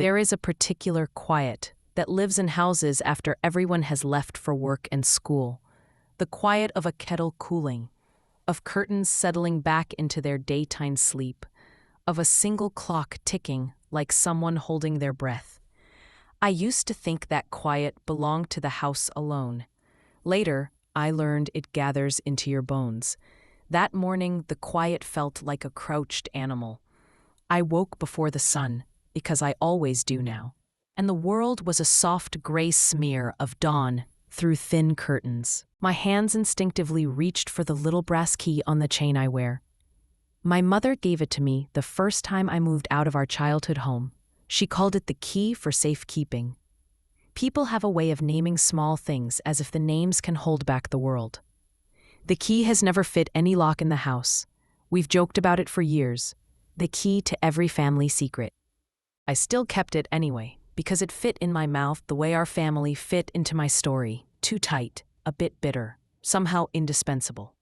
There is a particular quiet that lives in houses after everyone has left for work and school. The quiet of a kettle cooling, of curtains settling back into their daytime sleep, of a single clock ticking like someone holding their breath. I used to think that quiet belonged to the house alone. Later, I learned it gathers into your bones. That morning, the quiet felt like a crouched animal. I woke before the sun, because I always do now, and the world was a soft gray smear of dawn through thin curtains. My hands instinctively reached for the little brass key on the chain I wear. My mother gave it to me the first time I moved out of our childhood home. She called it the key for safekeeping. People have a way of naming small things as if the names can hold back the world. The key has never fit any lock in the house. We've joked about it for years. The key to every family secret. I still kept it anyway, because it fit in my mouth the way our family fit into my story. Too tight, a bit bitter, somehow indispensable.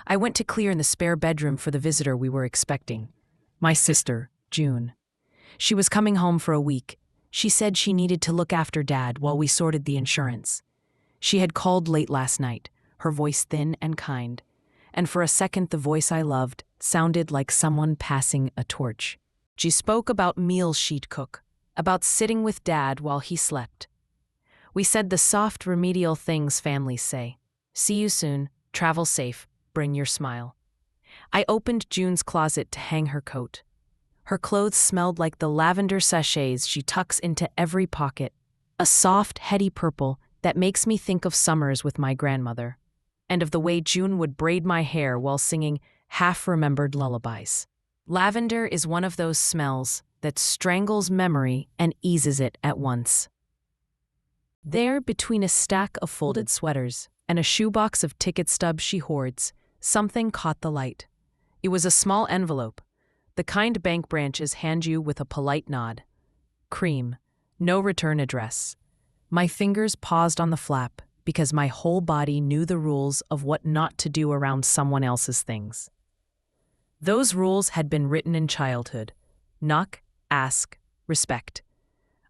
I went to clear in the spare bedroom for the visitor we were expecting. My sister, June. She was coming home for a week. She said she needed to look after Dad while we sorted the insurance. She had called late last night, her voice thin and kind, and for a second the voice I loved sounded like someone passing a torch. She spoke about meals she'd cook, about sitting with Dad while he slept. We said the soft remedial things families say. See you soon, travel safe, bring your smile. I opened June's closet to hang her coat. Her clothes smelled like the lavender sachets she tucks into every pocket, a soft, heady purple that makes me think of summers with my grandmother, and of the way June would braid my hair while singing half-remembered lullabies. Lavender is one of those smells that strangles memory and eases it at once. There, between a stack of folded sweaters and a shoebox of ticket stubs she hoards, something caught the light. It was a small envelope, the kind bank branches hand you with a polite nod. Cream, no return address. My fingers paused on the flap because my whole body knew the rules of what not to do around someone else's things. Those rules had been written in childhood. Knock, ask, respect.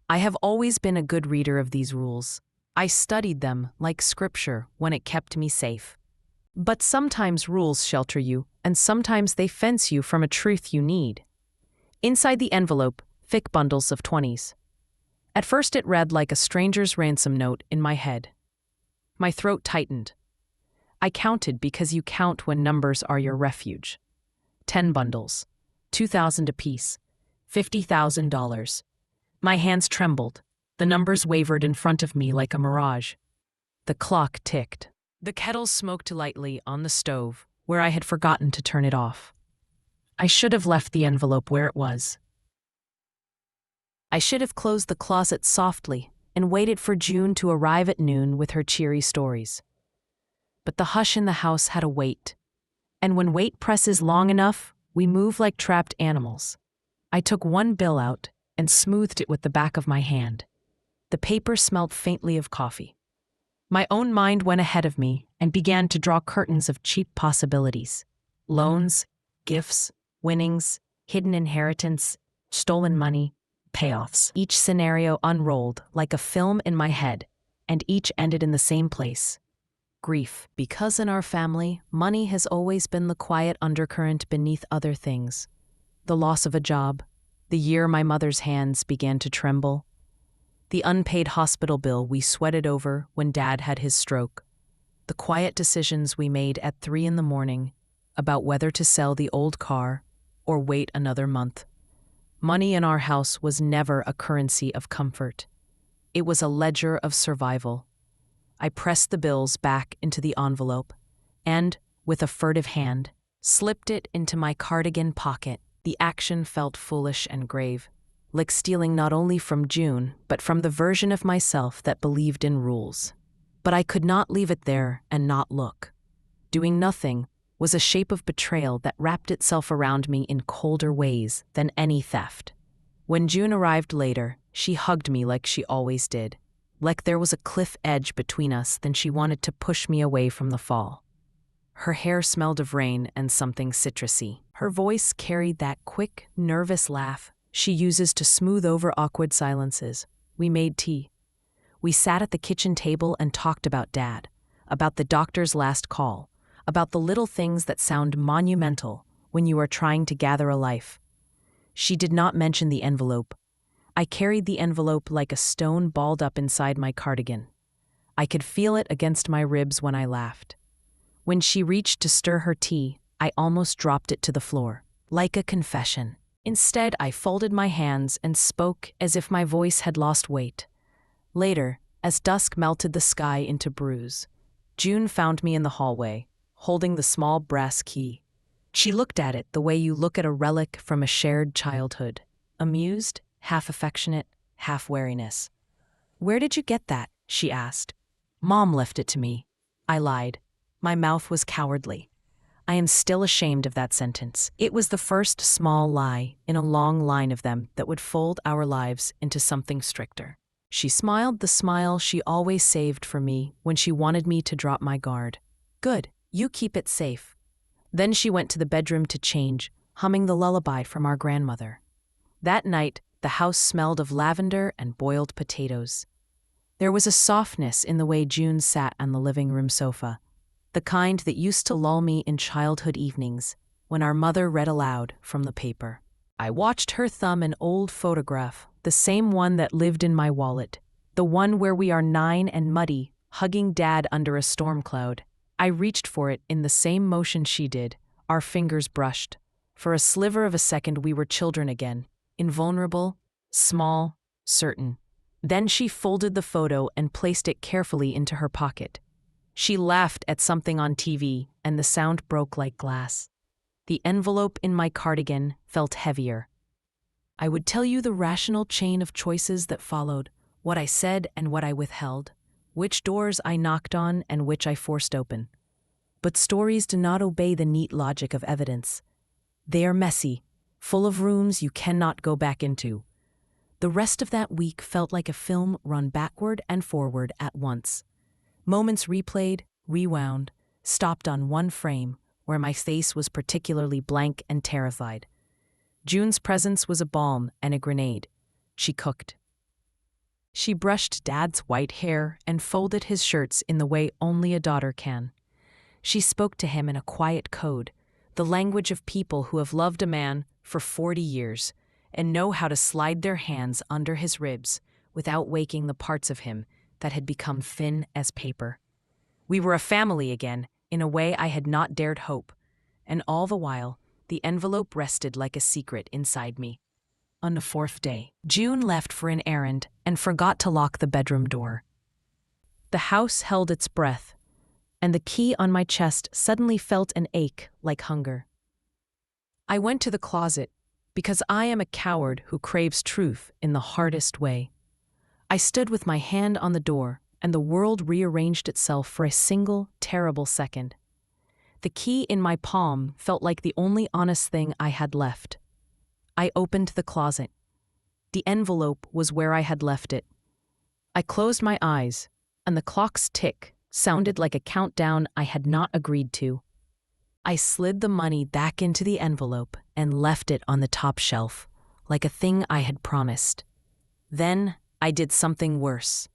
I have always been a good reader of these rules. I studied them like scripture when it kept me safe. But sometimes rules shelter you, and sometimes they fence you from a truth you need. Inside the envelope, thick bundles of 20s. At first it read like a stranger's ransom note in my head. My throat tightened. I counted because you count when numbers are your refuge. 10 bundles, 2,000 apiece, $50,000. My hands trembled. The numbers wavered in front of me like a mirage. The clock ticked. The kettle smoked lightly on the stove, where I had forgotten to turn it off. I should have left the envelope where it was. I should have closed the closet softly and waited for June to arrive at noon with her cheery stories. But the hush in the house had a weight. And when weight presses long enough, we move like trapped animals. I took one bill out and smoothed it with the back of my hand. The paper smelled faintly of coffee. My own mind went ahead of me and began to draw curtains of cheap possibilities. Loans, gifts, winnings, hidden inheritance, stolen money, payoffs. Each scenario unrolled like a film in my head, and each ended in the same place. Grief. Because in our family, money has always been the quiet undercurrent beneath other things. The loss of a job, the year my mother's hands began to tremble, the unpaid hospital bill we sweated over when Dad had his stroke, the quiet decisions we made at 3 a.m. about whether to sell the old car or wait another month. Money in our house was never a currency of comfort. It was a ledger of survival. I pressed the bills back into the envelope and, with a furtive hand, slipped it into my cardigan pocket. The action felt foolish and grave, like stealing not only from June, but from the version of myself that believed in rules. But I could not leave it there and not look. Doing nothing was a shape of betrayal that wrapped itself around me in colder ways than any theft. When June arrived later, she hugged me like she always did. Like there was a cliff edge between us, then she wanted to push me away from the fall. Her hair smelled of rain and something citrusy. Her voice carried that quick, nervous laugh she uses to smooth over awkward silences. We made tea. We sat at the kitchen table and talked about Dad, about the doctor's last call, about the little things that sound monumental when you are trying to gather a life. She did not mention the envelope. I carried the envelope like a stone balled up inside my cardigan. I could feel it against my ribs when I laughed. When she reached to stir her tea, I almost dropped it to the floor, like a confession. Instead, I folded my hands and spoke as if my voice had lost weight. Later, as dusk melted the sky into bruise, June found me in the hallway, holding the small brass key. She looked at it the way you look at a relic from a shared childhood, amused, half affectionate, half wariness. "Where did you get that?" she asked. "Mom left it to me." I lied. My mouth was cowardly. I am still ashamed of that sentence. It was the first small lie in a long line of them that would fold our lives into something stricter. She smiled the smile she always saved for me when she wanted me to drop my guard. "Good, you keep it safe." Then she went to the bedroom to change, humming the lullaby from our grandmother. That night, the house smelled of lavender and boiled potatoes. There was a softness in the way June sat on the living room sofa, the kind that used to lull me in childhood evenings when our mother read aloud from the paper. I watched her thumb an old photograph, the same one that lived in my wallet, the one where we are 9 and muddy, hugging Dad under a storm cloud. I reached for it in the same motion she did, our fingers brushed. For a sliver of a second we were children again, invulnerable, small, certain. Then she folded the photo and placed it carefully into her pocket. She laughed at something on TV, and the sound broke like glass. The envelope in my cardigan felt heavier. I would tell you the rational chain of choices that followed, what I said and what I withheld, which doors I knocked on and which I forced open. But stories do not obey the neat logic of evidence. They are messy, full of rooms you cannot go back into. The rest of that week felt like a film run backward and forward at once. Moments replayed, rewound, stopped on one frame where my face was particularly blank and terrified. June's presence was a balm and a grenade. She cooked. She brushed Dad's white hair and folded his shirts in the way only a daughter can. She spoke to him in a quiet code, the language of people who have loved a man for 40 years and know how to slide their hands under his ribs without waking the parts of him that had become thin as paper. We were a family again, in a way I had not dared hope, and all the while, the envelope rested like a secret inside me. On the 4th day, June left for an errand and forgot to lock the bedroom door. The house held its breath, and the key on my chest suddenly felt an ache like hunger. I went to the closet, because I am a coward who craves truth in the hardest way. I stood with my hand on the door, and the world rearranged itself for a single, terrible second. The key in my palm felt like the only honest thing I had left. I opened the closet. The envelope was where I had left it. I closed my eyes, and the clock's tick sounded like a countdown I had not agreed to. I slid the money back into the envelope and left it on the top shelf, like a thing I had promised. Then I did something worse.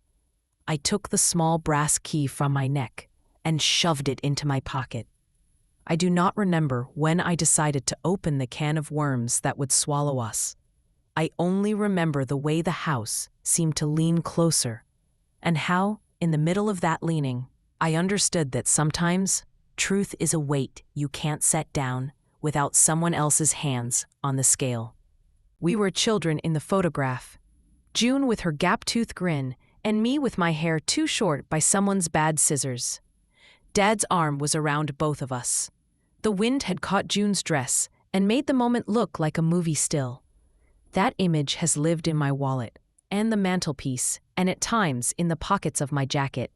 I took the small brass key from my neck and shoved it into my pocket. I do not remember when I decided to open the can of worms that would swallow us. I only remember the way the house seemed to lean closer, and how, in the middle of that leaning, I understood that sometimes truth is a weight you can't set down without someone else's hands on the scale. We were children in the photograph, June with her gap-toothed grin, and me with my hair too short by someone's bad scissors. Dad's arm was around both of us. The wind had caught June's dress and made the moment look like a movie still. That image has lived in my wallet, and the mantelpiece, and at times in the pockets of my jacket.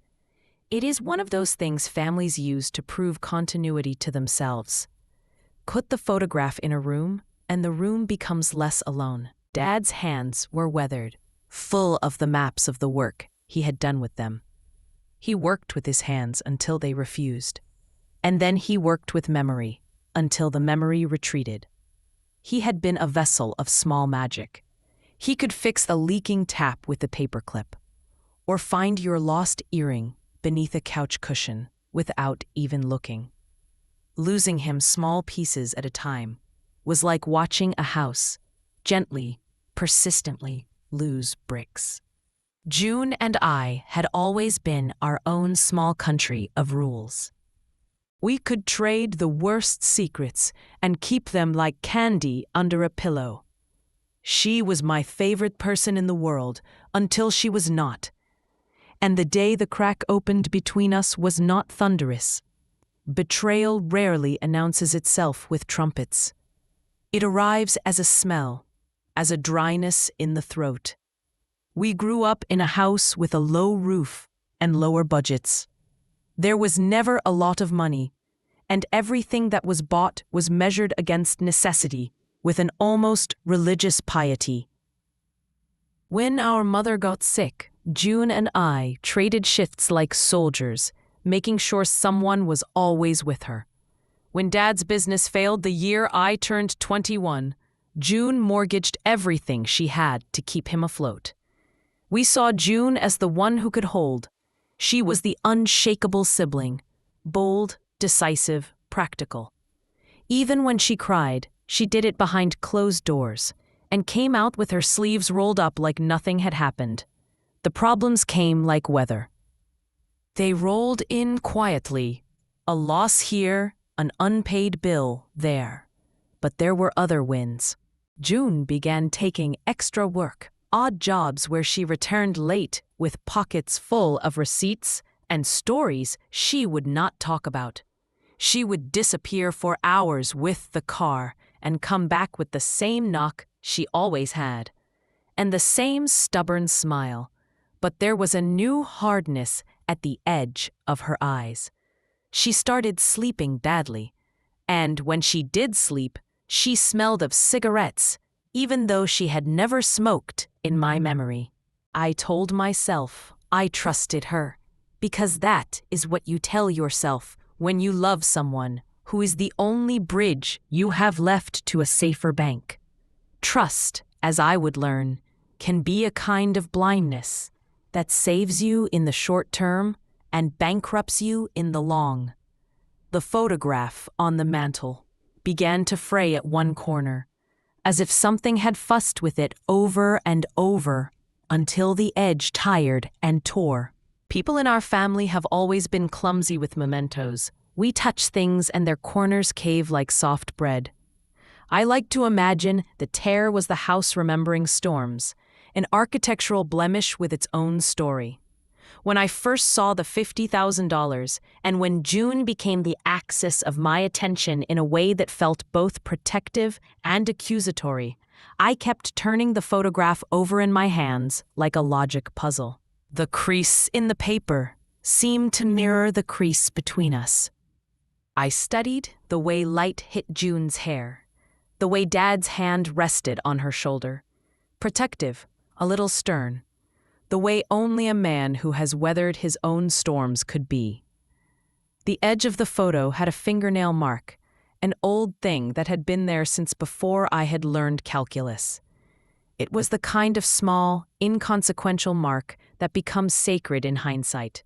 It is one of those things families use to prove continuity to themselves. Put the photograph in a room, and the room becomes less alone. Dad's hands were weathered, full of the maps of the work he had done with them. He worked with his hands until they refused. And then he worked with memory, until the memory retreated. he had been a vessel of small magic. He could fix a leaking tap with a paperclip, or find your lost earring beneath a couch cushion without even looking. Losing him small pieces at a time was like watching a house gently, persistently lose bricks. June and I had always been our own small country of rules. We could trade the worst secrets and keep them like candy under a pillow. She was my favorite person in the world until she was not. And the day the crack opened between us was not thunderous. Betrayal rarely announces itself with trumpets. It arrives as a smell, as a dryness in the throat. We grew up in a house with a low roof and lower budgets. There was never a lot of money, and everything that was bought was measured against necessity with an almost religious piety. When our mother got sick, June and I traded shifts like soldiers, making sure someone was always with her. When Dad's business failed the year I turned 21, June mortgaged everything she had to keep him afloat. We saw June as the one who could hold. She was the unshakable sibling, bold, decisive, practical. Even when she cried, she did it behind closed doors and came out with her sleeves rolled up like nothing had happened. The problems came like weather. They rolled in quietly, a loss here, an unpaid bill there. But there were other wins. June began taking extra work, odd jobs where she returned late with pockets full of receipts and stories she would not talk about. She would disappear for hours with the car and come back with the same knock she always had, and the same stubborn smile, but there was a new hardness at the edge of her eyes. She started sleeping badly, and when she did sleep, she smelled of cigarettes, even though she had never smoked in my memory. I told myself I trusted her, because that is what you tell yourself when you love someone who is the only bridge you have left to a safer bank. Trust, as I would learn, can be a kind of blindness that saves you in the short term and bankrupts you in the long. The photograph on the mantel began to fray at one corner, as if something had fussed with it over and over until the edge tired and tore. People in our family have always been clumsy with mementos. We touch things and their corners cave like soft bread. I like to imagine the tear was the house remembering storms, an architectural blemish with its own story. When I first saw the $50,000, and when June became the axis of my attention in a way that felt both protective and accusatory, I kept turning the photograph over in my hands like a logic puzzle. The crease in the paper seemed to mirror the crease between us. I studied the way light hit June's hair, the way Dad's hand rested on her shoulder, protective, a little stern, the way only a man who has weathered his own storms could be. The edge of the photo had a fingernail mark, an old thing that had been there since before I had learned calculus. It was the kind of small, inconsequential mark that becomes sacred in hindsight.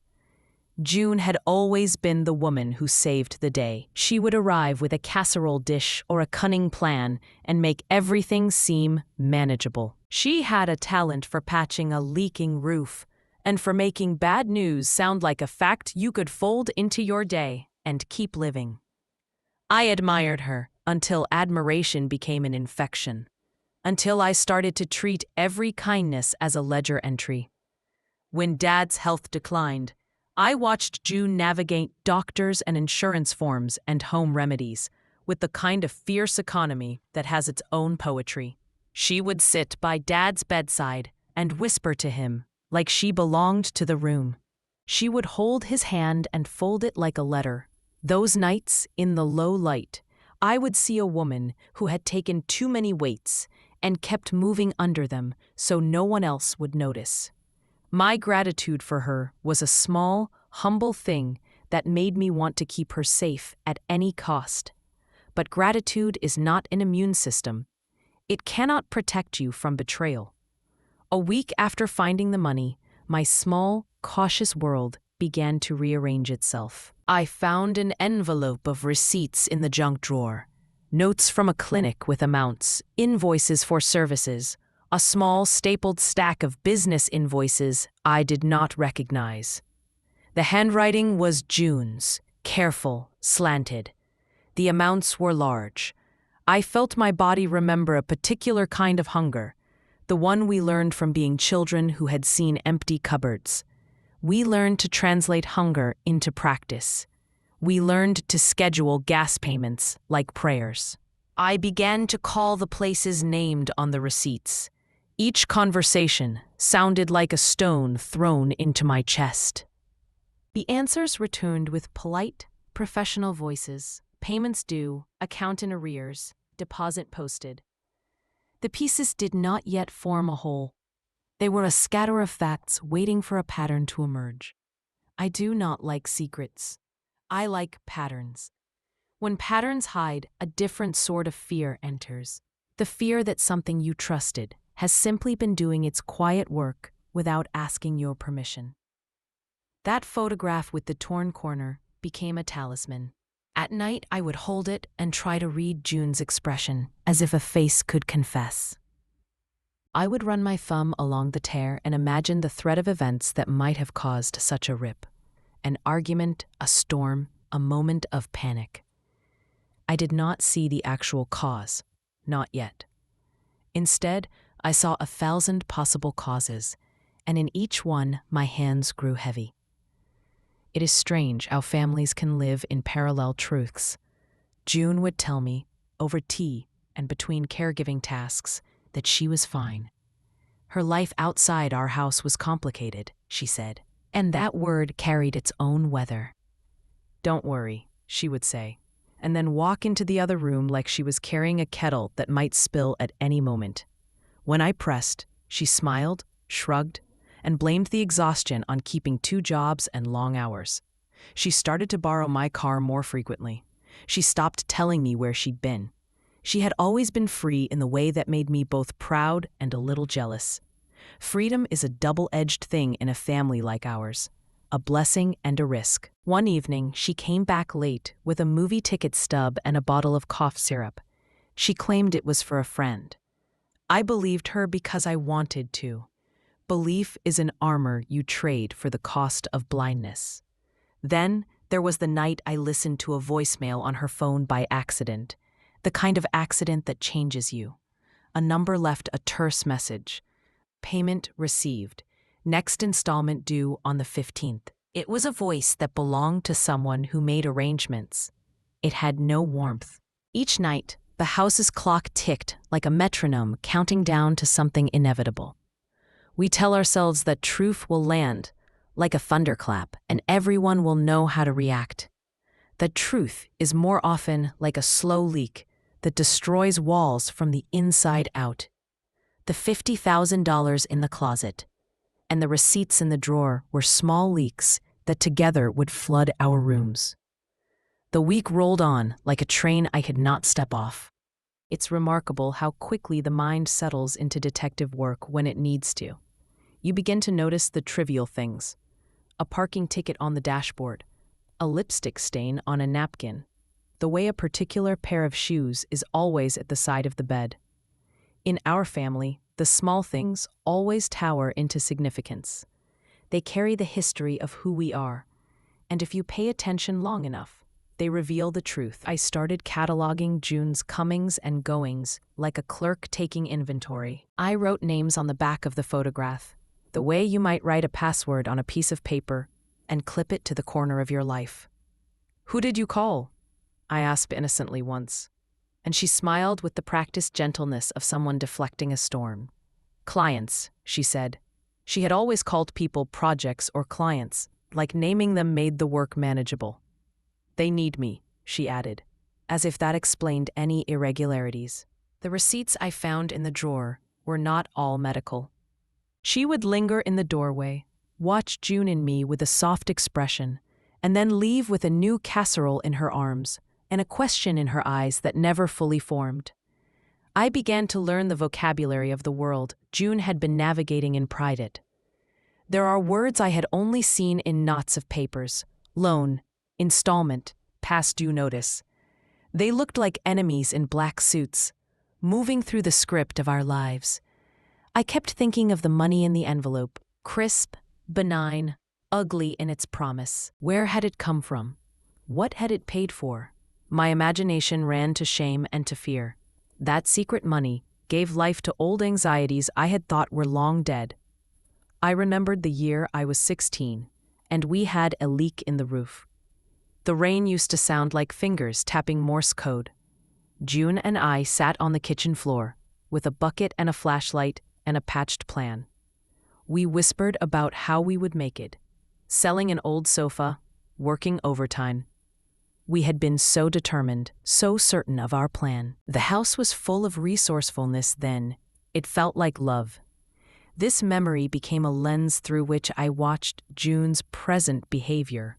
June had always been the woman who saved the day. She would arrive with a casserole dish or a cunning plan and make everything seem manageable. She had a talent for patching a leaking roof and for making bad news sound like a fact you could fold into your day and keep living. I admired her until admiration became an infection, until I started to treat every kindness as a ledger entry. When Dad's health declined, I watched June navigate doctors and insurance forms and home remedies with the kind of fierce economy that has its own poetry. She would sit by Dad's bedside and whisper to him like she belonged to the room. She would hold his hand and fold it like a letter. Those nights, in the low light, I would see a woman who had taken too many weights and kept moving under them so no one else would notice. My gratitude for her was a small, humble thing that made me want to keep her safe at any cost. But gratitude is not an immune system. It cannot protect you from betrayal. A week after finding the money, my small, cautious world began to rearrange itself. I found an envelope of receipts in the junk drawer, notes from a clinic with amounts, invoices for services, a small stapled stack of business invoices I did not recognize. The handwriting was June's, careful, slanted. The amounts were large. I felt my body remember a particular kind of hunger, the one we learned from being children who had seen empty cupboards. We learned to translate hunger into practice. We learned to schedule gas payments like prayers. I began to call the places named on the receipts. Each conversation sounded like a stone thrown into my chest. The answers returned with polite, professional voices: payments due, account in arrears, deposit posted. The pieces did not yet form a whole. They were a scatter of facts waiting for a pattern to emerge. I do not like secrets. I like patterns. When patterns hide, a different sort of fear enters. The fear that something you trusted has simply been doing its quiet work without asking your permission. That photograph with the torn corner became a talisman. At night, I would hold it and try to read June's expression, as if a face could confess. I would run my thumb along the tear and imagine the thread of events that might have caused such a rip. An argument, a storm, a moment of panic. I did not see the actual cause, not yet. Instead, I saw 1,000 possible causes, and in each one my hands grew heavy. It is strange how families can live in parallel truths. June would tell me, over tea and between caregiving tasks, that she was fine. Her life outside our house was complicated, she said, and that word carried its own weather. "Don't worry," she would say, and then walk into the other room like she was carrying a kettle that might spill at any moment. When I pressed, she smiled, shrugged, and blamed the exhaustion on keeping 2 jobs and long hours. She started to borrow my car more frequently. She stopped telling me where she'd been. She had always been free in the way that made me both proud and a little jealous. Freedom is a double-edged thing in a family like ours, a blessing and a risk. One evening, she came back late with a movie ticket stub and a bottle of cough syrup. She claimed it was for a friend. I believed her because I wanted to. Belief is an armor you trade for the cost of blindness. Then there was the night I listened to a voicemail on her phone by accident, the kind of accident that changes you. A number left a terse message. Payment received. Next installment due on the 15th. It was a voice that belonged to someone who made arrangements. It had no warmth. Each night, the house's clock ticked like a metronome counting down to something inevitable. We tell ourselves that truth will land, like a thunderclap, and everyone will know how to react. That truth is more often like a slow leak that destroys walls from the inside out. The $50,000 in the closet and the receipts in the drawer were small leaks that together would flood our rooms. The week rolled on like a train I could not step off. It's remarkable how quickly the mind settles into detective work when it needs to. You begin to notice the trivial things: a parking ticket on the dashboard, a lipstick stain on a napkin, the way a particular pair of shoes is always at the side of the bed. In our family, the small things always tower into significance. They carry the history of who we are, and if you pay attention long enough, they reveal the truth. I started cataloging June's comings and goings like a clerk taking inventory. I wrote names on the back of the photograph, the way you might write a password on a piece of paper and clip it to the corner of your life. "Who did you call?" I asked innocently once, and she smiled with the practiced gentleness of someone deflecting a storm. "Clients," she said. She had always called people projects or clients, like naming them made the work manageable. "They need me," she added, as if that explained any irregularities. The receipts I found in the drawer were not all medical. She would linger in the doorway, watch June and me with a soft expression, and then leave with a new casserole in her arms, and a question in her eyes that never fully formed. I began to learn the vocabulary of the world June had been navigating in private. There are words I had only seen in knots of papers: loan, installment, past due notice. They looked like enemies in black suits, moving through the script of our lives. I kept thinking of the money in the envelope, crisp, benign, ugly in its promise. Where had it come from? What had it paid for? My imagination ran to shame and to fear. That secret money gave life to old anxieties I had thought were long dead. I remembered the year I was 16, and we had a leak in the roof. The rain used to sound like fingers tapping Morse code. June and I sat on the kitchen floor, with a bucket and a flashlight and a patched plan. We whispered about how we would make it, selling an old sofa, working overtime. We had been so determined, so certain of our plan. The house was full of resourcefulness then. It felt like love. This memory became a lens through which I watched June's present behavior.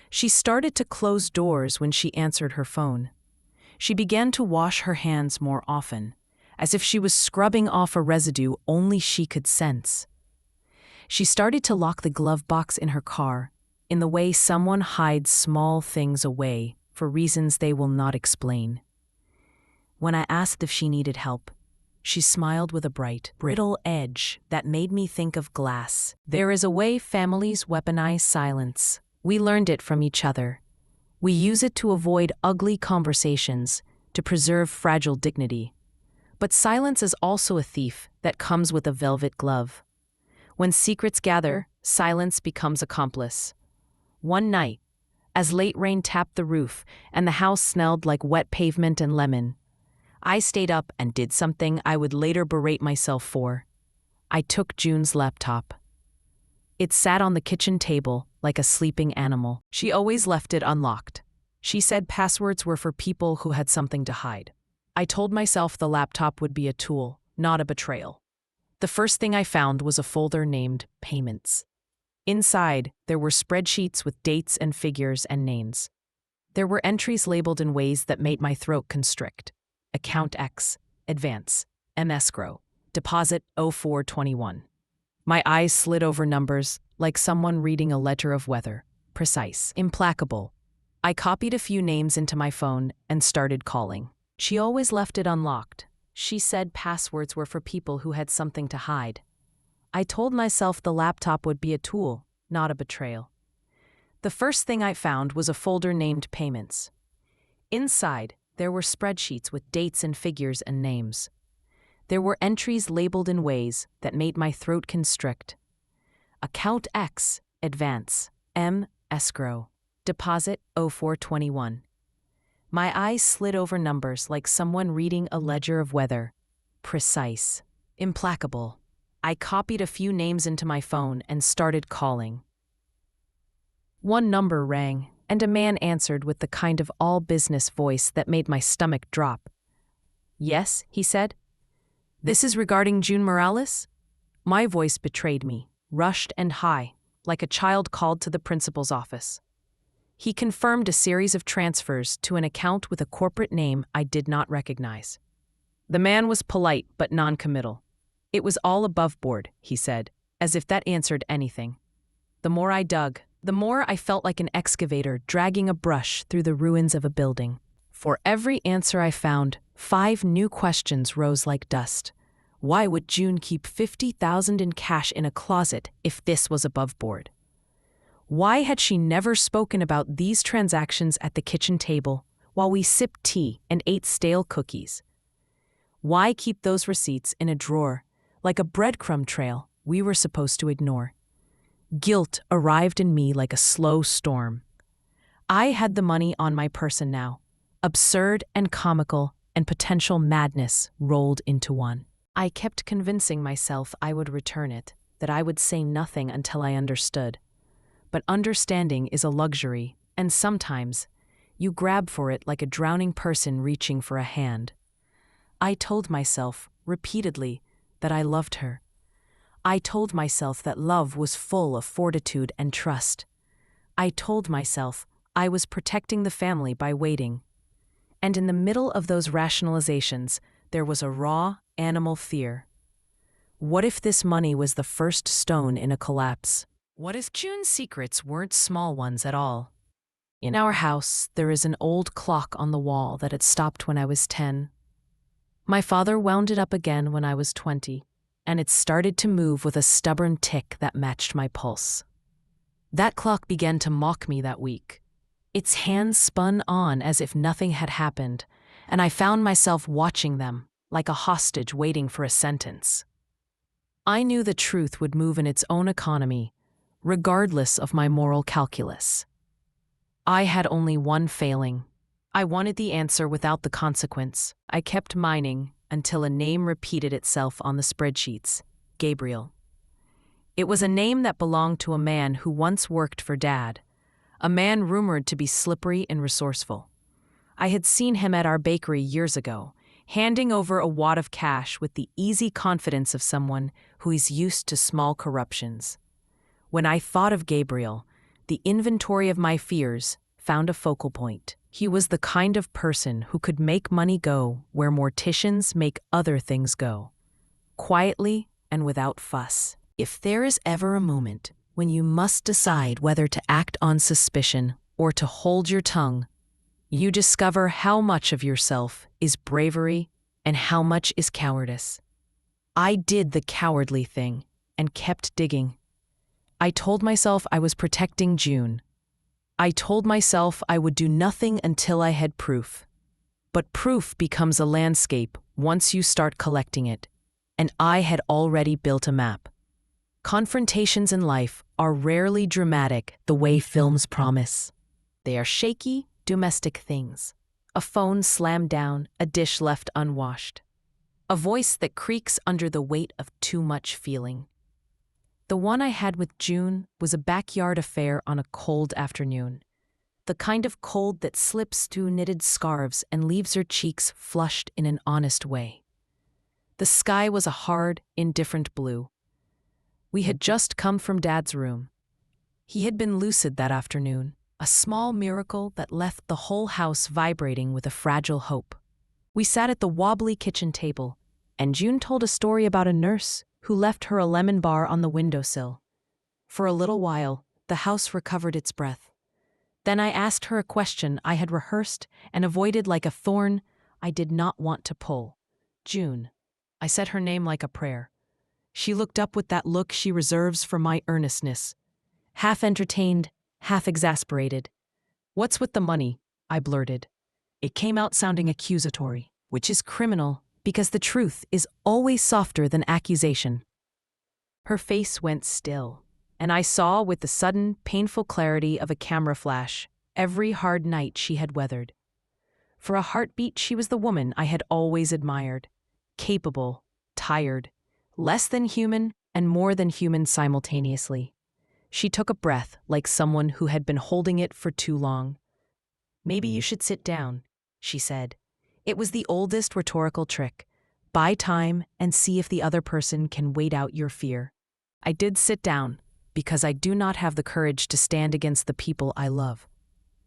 She started to close doors when she answered her phone. She began to wash her hands more often, as if she was scrubbing off a residue only she could sense. She started to lock the glove box in her car, in the way someone hides small things away for reasons they will not explain. When I asked if she needed help, she smiled with a bright, brittle edge that made me think of glass. There is a way families weaponize silence. We learned it from each other. We use it to avoid ugly conversations, to preserve fragile dignity. But silence is also a thief that comes with a velvet glove. When secrets gather, silence becomes accomplice. One night, as late rain tapped the roof and the house smelled like wet pavement and lemon, I stayed up and did something I would later berate myself for. I took June's laptop. It sat on the kitchen table like a sleeping animal. She always left it unlocked. She said passwords were for people who had something to hide. I told myself the laptop would be a tool, not a betrayal. The first thing I found was a folder named Payments. Inside, there were spreadsheets with dates and figures and names. There were entries labeled in ways that made my throat constrict. Account X, Advance, escrow, Deposit 0421. My eyes slid over numbers, like someone reading a ledger of weather. Precise, implacable. I copied a few names into my phone and started calling. She always left it unlocked. She said passwords were for people who had something to hide. I told myself the laptop would be a tool, not a betrayal. The first thing I found was a folder named Payments. Inside, there were spreadsheets with dates and figures and names. There were entries labeled in ways that made my throat constrict. Account X, Advance, escrow, Deposit 0421. My eyes slid over numbers like someone reading a ledger of weather. Precise, implacable. I copied a few names into my phone and started calling. One number rang, and a man answered with the kind of all-business voice that made my stomach drop. "Yes," he said. "This is regarding June Morales?" My voice betrayed me, rushed and high, like a child called to the principal's office. He confirmed a series of transfers to an account with a corporate name I did not recognize. The man was polite but non-committal. "It was all above board," he said, as if that answered anything. The more I dug, the more I felt like an excavator dragging a brush through the ruins of a building. For every answer I found, 5 new questions rose like dust. Why would June keep $50,000 in cash in a closet if this was above board? Why had she never spoken about these transactions at the kitchen table while we sipped tea and ate stale cookies? Why keep those receipts in a drawer, like a breadcrumb trail we were supposed to ignore? Guilt arrived in me like a slow storm. I had the money on my person now. Absurd and comical and potential madness rolled into one. I kept convincing myself I would return it, that I would say nothing until I understood. But understanding is a luxury, and sometimes you grab for it like a drowning person reaching for a hand. I told myself, repeatedly, that I loved her. I told myself that love was full of fortitude and trust. I told myself I was protecting the family by waiting. And in the middle of those rationalizations, there was a raw, animal fear. What if this money was the first stone in a collapse? What if June's secrets weren't small ones at all? In our house, there is an old clock on the wall that had stopped when I was 10. My father wound it up again when I was 20, and it started to move with a stubborn tick that matched my pulse. That clock began to mock me that week. Its hands spun on as if nothing had happened, and I found myself watching them, like a hostage waiting for a sentence. I knew the truth would move in its own economy, regardless of my moral calculus. I had only one failing. I wanted the answer without the consequence. I kept mining until a name repeated itself on the spreadsheets: Gabriel. It was a name that belonged to a man who once worked for Dad, a man rumored to be slippery and resourceful. I had seen him at our bakery years ago, handing over a wad of cash with the easy confidence of someone who is used to small corruptions. When I thought of Gabriel, the inventory of my fears found a focal point. He was the kind of person who could make money go where morticians make other things go, quietly and without fuss. If there is ever a moment when you must decide whether to act on suspicion or to hold your tongue, you discover how much of yourself is bravery and how much is cowardice. I did the cowardly thing and kept digging. I told myself I was protecting June. I told myself I would do nothing until I had proof. But proof becomes a landscape once you start collecting it, and I had already built a map. Confrontations in life are rarely dramatic the way films promise. They are shaky, domestic things. A phone slammed down, a dish left unwashed. A voice that creaks under the weight of too much feeling. The one I had with June was a backyard affair on a cold afternoon. The kind of cold that slips through knitted scarves and leaves her cheeks flushed in an honest way. The sky was a hard, indifferent blue. We had just come from Dad's room. He had been lucid that afternoon, a small miracle that left the whole house vibrating with a fragile hope. We sat at the wobbly kitchen table, and June told a story about a nurse who left her a lemon bar on the windowsill. For a little while, the house recovered its breath. Then I asked her a question I had rehearsed and avoided like a thorn I did not want to pull. June. I said her name like a prayer. She looked up with that look she reserves for my earnestness, half entertained, half exasperated. "What's with the money?" I blurted. It came out sounding accusatory, which is criminal because the truth is always softer than accusation. Her face went still, and I saw with the sudden, painful clarity of a camera flash every hard night she had weathered. For a heartbeat, she was the woman I had always admired. Capable, tired, less than human and more than human simultaneously. She took a breath like someone who had been holding it for too long. "Maybe you should sit down," she said. It was the oldest rhetorical trick. Buy time and see if the other person can wait out your fear. I did sit down, because I do not have the courage to stand against the people I love.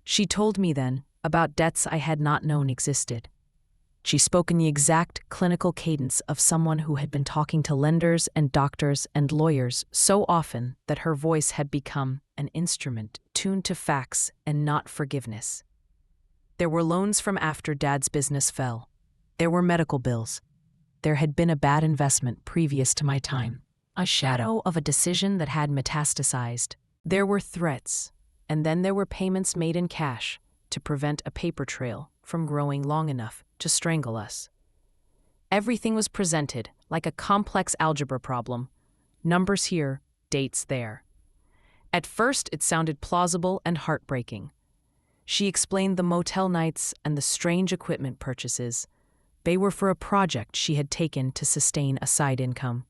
She told me then about debts I had not known existed. She spoke in the exact clinical cadence of someone who had been talking to lenders and doctors and lawyers so often that her voice had become an instrument tuned to facts and not forgiveness. There were loans from after Dad's business fell. There were medical bills. There had been a bad investment previous to my time, a shadow of a decision that had metastasized. There were threats, and then there were payments made in cash to prevent a paper trail from growing long enough to strangle us. Everything was presented like a complex algebra problem. Numbers here, dates there. At first, it sounded plausible and heartbreaking. She explained the motel nights and the strange equipment purchases. They were for a project she had taken to sustain a side income.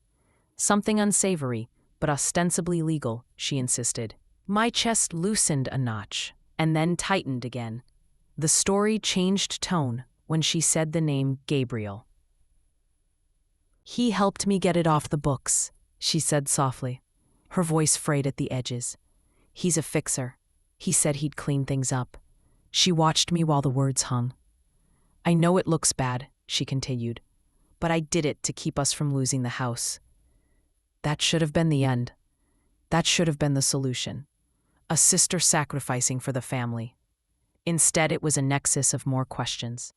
Something unsavory, but ostensibly legal, she insisted. My chest loosened a notch, and then tightened again. The story changed tone when she said the name Gabriel. "He helped me get it off the books," she said softly, her voice frayed at the edges. "He's a fixer. He said he'd clean things up. She watched me while the words hung. I know it looks bad, she continued, but I did it to keep us from losing the house. That should have been the end. That should have been the solution. A sister sacrificing for the family. Instead, it was a nexus of more questions.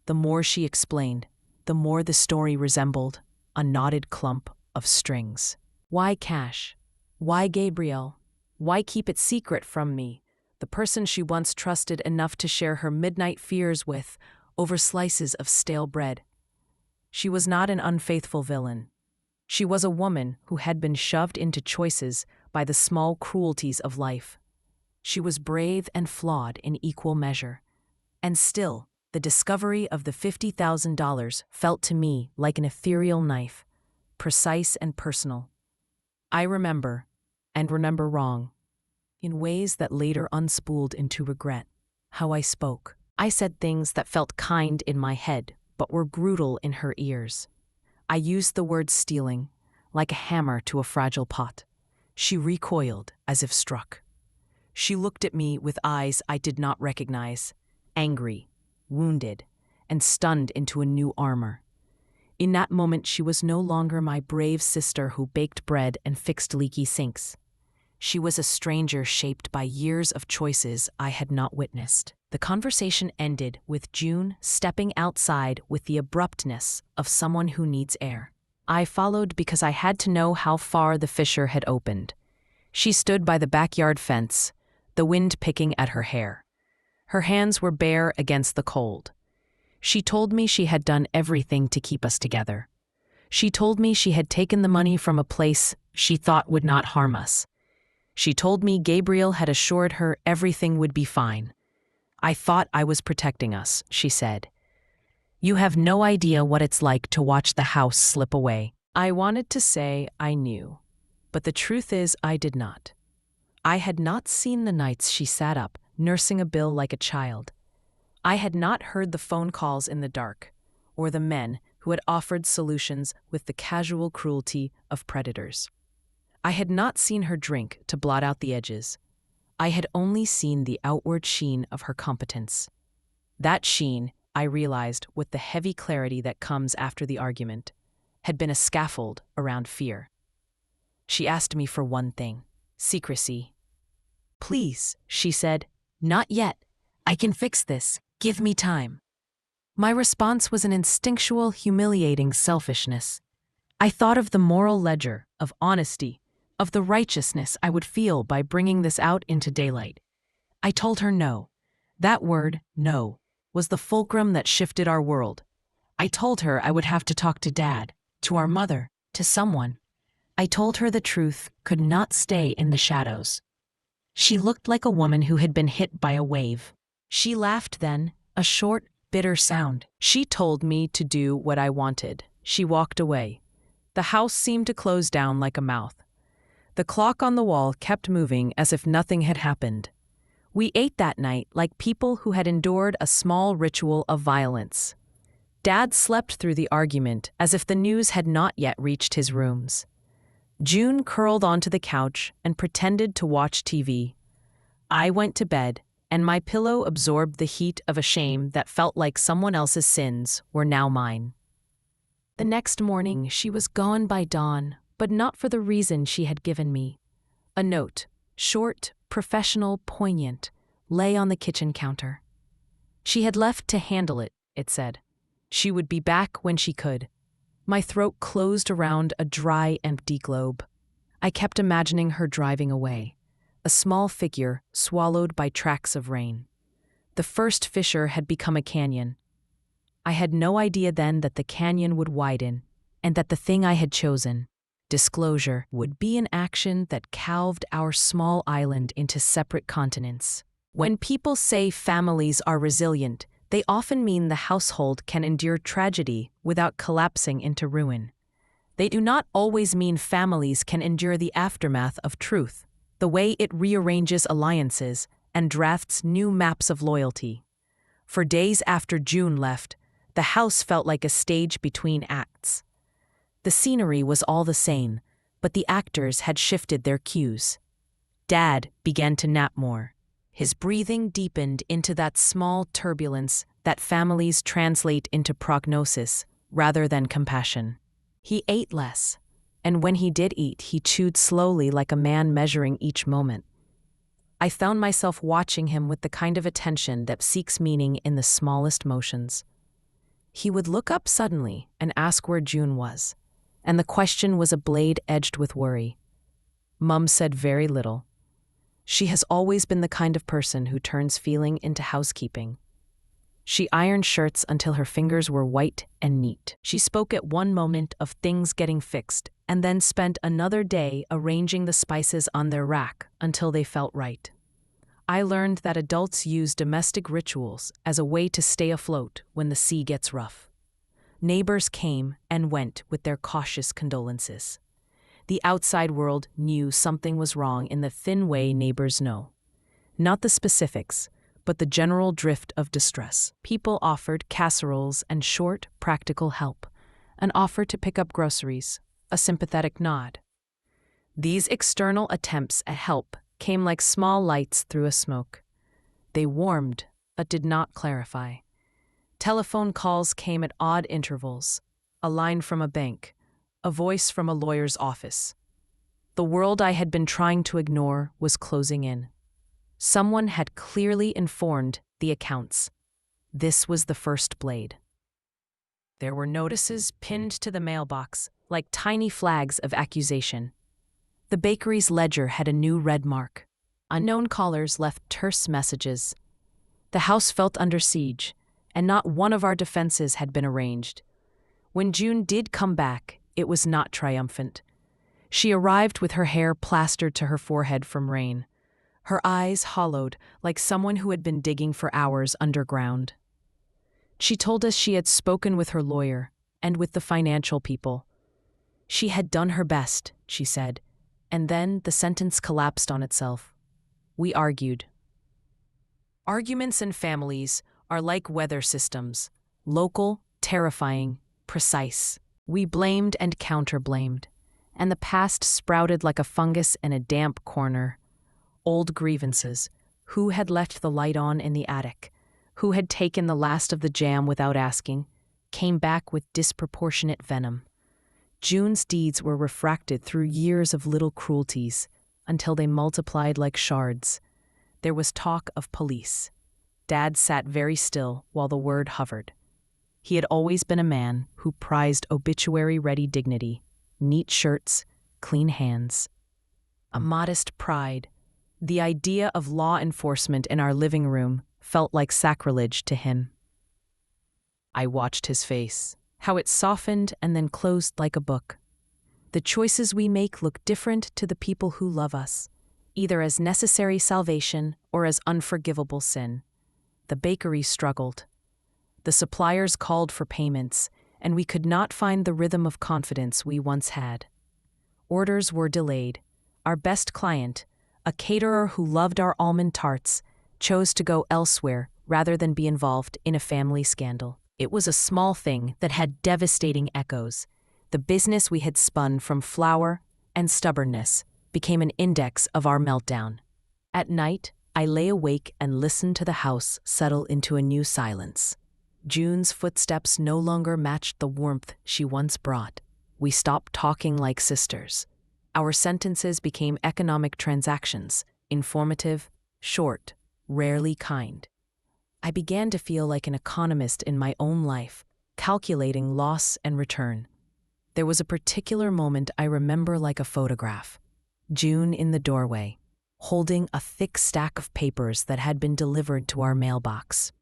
The more she explained, the more the story resembled a knotted clump of strings. Why Cash? Why Gabriel? Why keep it secret from me, the person she once trusted enough to share her midnight fears with over slices of stale bread? She was not an unfaithful villain. She was a woman who had been shoved into choices by the small cruelties of life. She was brave and flawed in equal measure. And still, the discovery of the $50,000 felt to me like an ethereal knife, precise and personal. I remember, and remember wrong, in ways that later unspooled into regret, how I spoke. I said things that felt kind in my head, but were brutal in her ears. I used the word stealing, like a hammer to a fragile pot. She recoiled as if struck. She looked at me with eyes I did not recognize, angry, wounded, and stunned into a new armor. In that moment, she was no longer my brave sister who baked bread and fixed leaky sinks. She was a stranger shaped by years of choices I had not witnessed. The conversation ended with June stepping outside with the abruptness of someone who needs air. I followed because I had to know how far the fissure had opened. She stood by the backyard fence, the wind picking at her hair. Her hands were bare against the cold. She told me she had done everything to keep us together. She told me she had taken the money from a place she thought would not harm us. She told me Gabriel had assured her everything would be fine. I thought I was protecting us, she said. You have no idea what it's like to watch the house slip away. I wanted to say I knew, but the truth is I did not. I had not seen the nights she sat up, nursing a bill like a child. I had not heard the phone calls in the dark, or the men who had offered solutions with the casual cruelty of predators. I had not seen her drink to blot out the edges. I had only seen the outward sheen of her competence. That sheen, I realized with the heavy clarity that comes after the argument, had been a scaffold around fear. She asked me for one thing: secrecy. Please, she said, not yet. I can fix this. Give me time. My response was an instinctual, humiliating selfishness. I thought of the moral ledger, of honesty, of the righteousness I would feel by bringing this out into daylight. I told her no. That word, no, was the fulcrum that shifted our world. I told her I would have to talk to Dad, to our mother, to someone. I told her the truth could not stay in the shadows. She looked like a woman who had been hit by a wave. She laughed then, a short, bitter sound. She told me to do what I wanted. She walked away. The house seemed to close down like a mouth. The clock on the wall kept moving as if nothing had happened. We ate that night like people who had endured a small ritual of violence. Dad slept through the argument as if the news had not yet reached his rooms. June curled onto the couch and pretended to watch TV. I went to bed, and my pillow absorbed the heat of a shame that felt like someone else's sins were now mine. The next morning, she was gone by dawn, but not for the reason she had given me. A note, short, professional, poignant, lay on the kitchen counter. She had left to handle it, it said. She would be back when she could. My throat closed around a dry, empty globe. I kept imagining her driving away, a small figure swallowed by tracks of rain. The first fissure had become a canyon. I had no idea then that the canyon would widen, and that the thing I had chosen, disclosure, would be an action that calved our small island into separate continents. When people say families are resilient, they often mean the household can endure tragedy without collapsing into ruin. They do not always mean families can endure the aftermath of truth, the way it rearranges alliances and drafts new maps of loyalty. For days after June left, the house felt like a stage between acts. The scenery was all the same, but the actors had shifted their cues. Dad began to nap more. His breathing deepened into that small turbulence that families translate into prognosis rather than compassion. He ate less, and when he did eat, he chewed slowly like a man measuring each moment. I found myself watching him with the kind of attention that seeks meaning in the smallest motions. He would look up suddenly and ask where June was, and the question was a blade edged with worry. Mum said very little. She has always been the kind of person who turns feeling into housekeeping. She ironed shirts until her fingers were white and neat. She spoke at one moment of things getting fixed and then spent another day arranging the spices on their rack until they felt right. I learned that adults use domestic rituals as a way to stay afloat when the sea gets rough. Neighbors came and went with their cautious condolences. The outside world knew something was wrong in the thin way neighbors know. Not the specifics, but the general drift of distress. People offered casseroles and short, practical help, an offer to pick up groceries, a sympathetic nod. These external attempts at help came like small lights through a smoke. They warmed, but did not clarify. Telephone calls came at odd intervals, a line from a bank, a voice from a lawyer's office. The world I had been trying to ignore was closing in. Someone had clearly informed the accounts. This was the first blade. There were notices pinned to the mailbox, like tiny flags of accusation. The bakery's ledger had a new red mark. Unknown callers left terse messages. The house felt under siege, and not one of our defenses had been arranged. When June did come back, it was not triumphant. She arrived with her hair plastered to her forehead from rain, her eyes hollowed like someone who had been digging for hours underground. She told us she had spoken with her lawyer and with the financial people. She had done her best, she said, and then the sentence collapsed on itself. We argued. Arguments in families are like weather systems, local, terrifying, precise. We blamed and counter-blamed, and the past sprouted like a fungus in a damp corner. Old grievances. Who had left the light on in the attic? Who had taken the last of the jam without asking? Came back with disproportionate venom. June's deeds were refracted through years of little cruelties, until they multiplied like shards. There was talk of police. Dad sat very still while the word hovered. He had always been a man who prized obituary-ready dignity, neat shirts, clean hands. A modest pride. The idea of law enforcement in our living room felt like sacrilege to him. I watched his face, how it softened and then closed like a book. The choices we make look different to the people who love us, either as necessary salvation or as unforgivable sin. The bakery struggled. The suppliers called for payments, and we could not find the rhythm of confidence we once had. Orders were delayed. Our best client, a caterer who loved our almond tarts, chose to go elsewhere rather than be involved in a family scandal. It was a small thing that had devastating echoes. The business we had spun from flour and stubbornness became an index of our meltdown. At night, I lay awake and listened to the house settle into a new silence. June's footsteps no longer matched the warmth she once brought. We stopped talking like sisters. Our sentences became economic transactions, informative, short, rarely kind. I began to feel like an economist in my own life, calculating loss and return. There was a particular moment I remember like a photograph. June in the doorway, holding a thick stack of papers that had been delivered to our mailbox.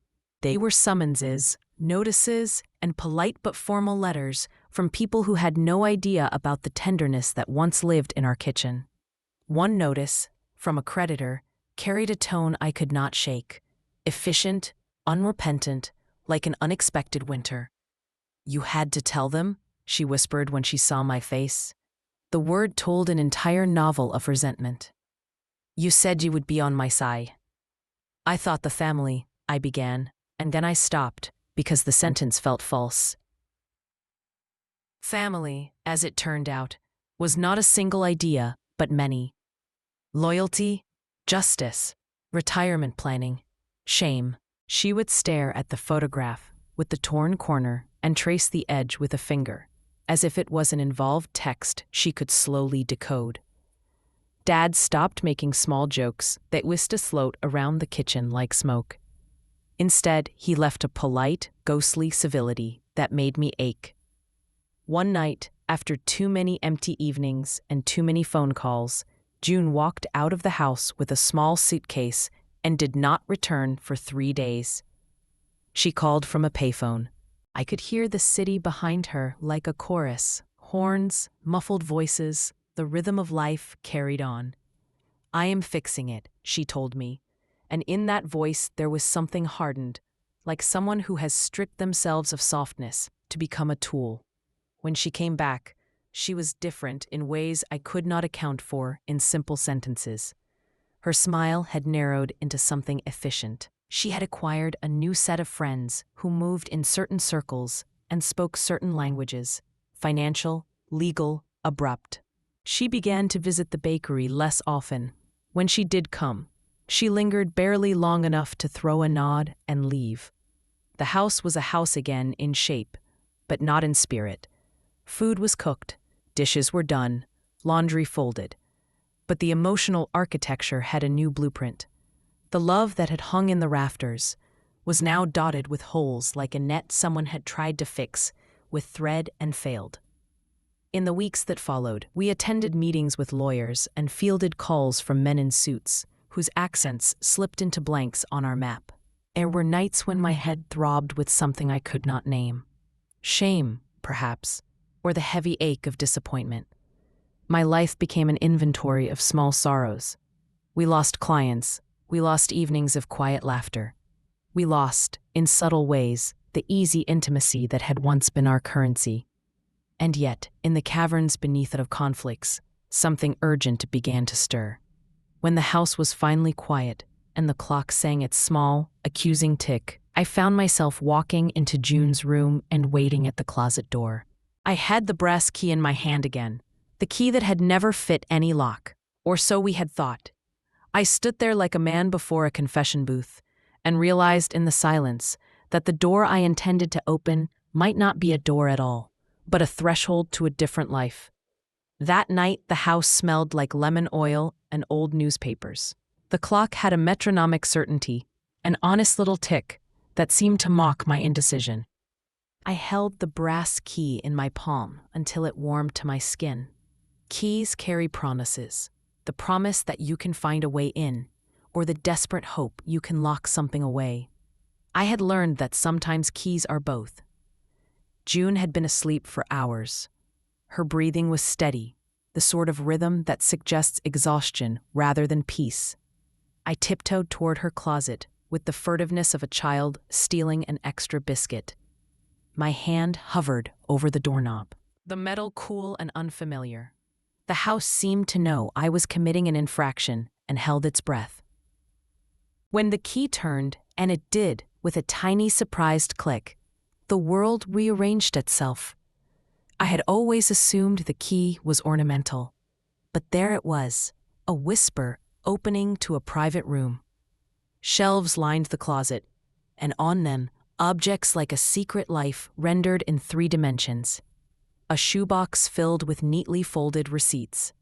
They were summonses, notices, and polite but formal letters from people who had no idea about the tenderness that once lived in our kitchen. One notice, from a creditor, carried a tone I could not shake. Efficient, unrepentant, like an unexpected winter. "You had to tell them?" she whispered when she saw my face. The word told an entire novel of resentment. "You said you would be on my side." "I thought the family," I began, and then I stopped, because the sentence felt false. Family, as it turned out, was not a single idea, but many. Loyalty, justice, Retirement planning. Shame. She would stare at the photograph with the torn corner and trace the edge with a finger, as if it was an involved text she could slowly decode. Dad stopped making small jokes that whisked a float around the kitchen like smoke. Instead, he left a polite, ghostly civility that made me ache. One night, after too many empty evenings and too many phone calls, June walked out of the house with a small suitcase and did not return for 3 days. She called from a payphone. I could hear the city behind her like a chorus. Horns, muffled voices, the rhythm of life carried on. "I am fixing it," she told me, and in that voice there was something hardened, like someone who has stripped themselves of softness to become a tool. When she came back, she was different in ways I could not account for in simple sentences. Her smile had narrowed into something efficient. She had acquired a new set of friends who moved in certain circles and spoke certain languages: financial, legal, abrupt. She began to visit the bakery less often. When she did come, she lingered barely long enough to throw a nod and leave. The house was a house again in shape, but not in spirit. Food was cooked, dishes were done, laundry folded. But the emotional architecture had a new blueprint. The love that had hung in the rafters was now dotted with holes like a net someone had tried to fix with thread and failed. In the weeks that followed, we attended meetings with lawyers and fielded calls from men in suits whose accents slipped into blanks on our map. There were nights when my head throbbed with something I could not name. Shame, perhaps, or the heavy ache of disappointment. My life became an inventory of small sorrows. We lost clients. We lost evenings of quiet laughter. We lost, in subtle ways, the easy intimacy that had once been our currency. And yet, in the caverns beneath it of conflicts, something urgent began to stir. When the house was finally quiet and the clock sang its small, accusing tick, I found myself walking into June's room and waiting at the closet door. I had the brass key in my hand again, the key that had never fit any lock, or so we had thought. I stood there like a man before a confession booth and realized in the silence that the door I intended to open might not be a door at all, but a threshold to a different life. That night, the house smelled like lemon oil and old newspapers. The clock had a metronomic certainty, an honest little tick that seemed to mock my indecision. I held the brass key in my palm until it warmed to my skin. Keys carry promises, the promise that you can find a way in, or the desperate hope you can lock something away. I had learned that sometimes keys are both. June had been asleep for hours. Her breathing was steady, the sort of rhythm that suggests exhaustion rather than peace. I tiptoed toward her closet with the furtiveness of a child stealing an extra biscuit. My hand hovered over the doorknob, the metal cool and unfamiliar. The house seemed to know I was committing an infraction and held its breath. When the key turned, and it did with a tiny surprised click, the world rearranged itself. I had always assumed the key was ornamental, but there it was, a whisper opening to a private room. Shelves lined the closet, and on them, objects like a secret life rendered in 3 dimensions. A shoebox filled with neatly folded receipts,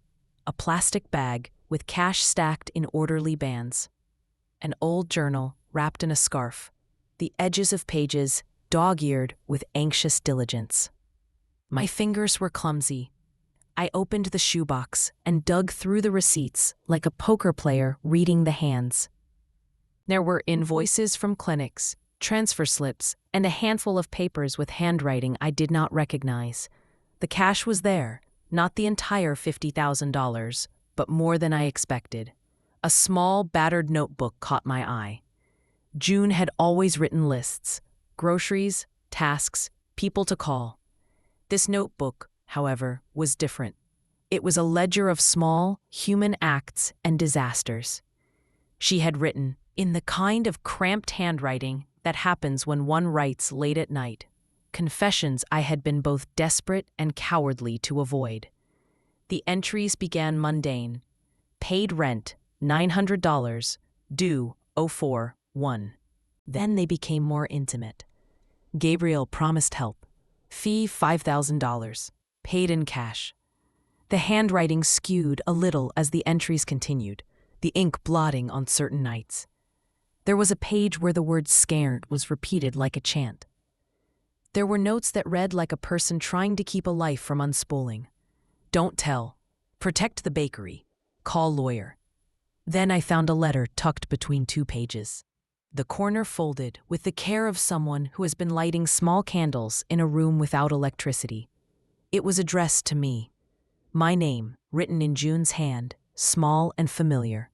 a plastic bag with cash stacked in orderly bands, an old journal wrapped in a scarf, the edges of pages dog-eared with anxious diligence. My fingers were clumsy. I opened the shoebox and dug through the receipts like a poker player reading the hands. There were invoices from clinics, transfer slips, and a handful of papers with handwriting I did not recognize. The cash was there, not the entire $50,000, but more than I expected. A small, battered notebook caught my eye. June had always written lists: groceries, tasks, people to call. This notebook, however, was different. It was a ledger of small, human acts and disasters. She had written, in the kind of cramped handwriting that happens when one writes late at night, confessions I had been both desperate and cowardly to avoid. The entries began mundane. Paid rent, $900, Due 04-1. Then they became more intimate. Gabriel promised help. Fee $5,000. Paid in cash. The handwriting skewed a little as the entries continued, the ink blotting on certain nights. There was a page where the word scared was repeated like a chant. There were notes that read like a person trying to keep a life from unspooling. Don't tell. Protect the bakery. Call lawyer. Then I found a letter tucked between 2 pages. The corner folded with the care of someone who has been lighting small candles in a room without electricity. It was addressed to me. My name, written in June's hand, small and familiar.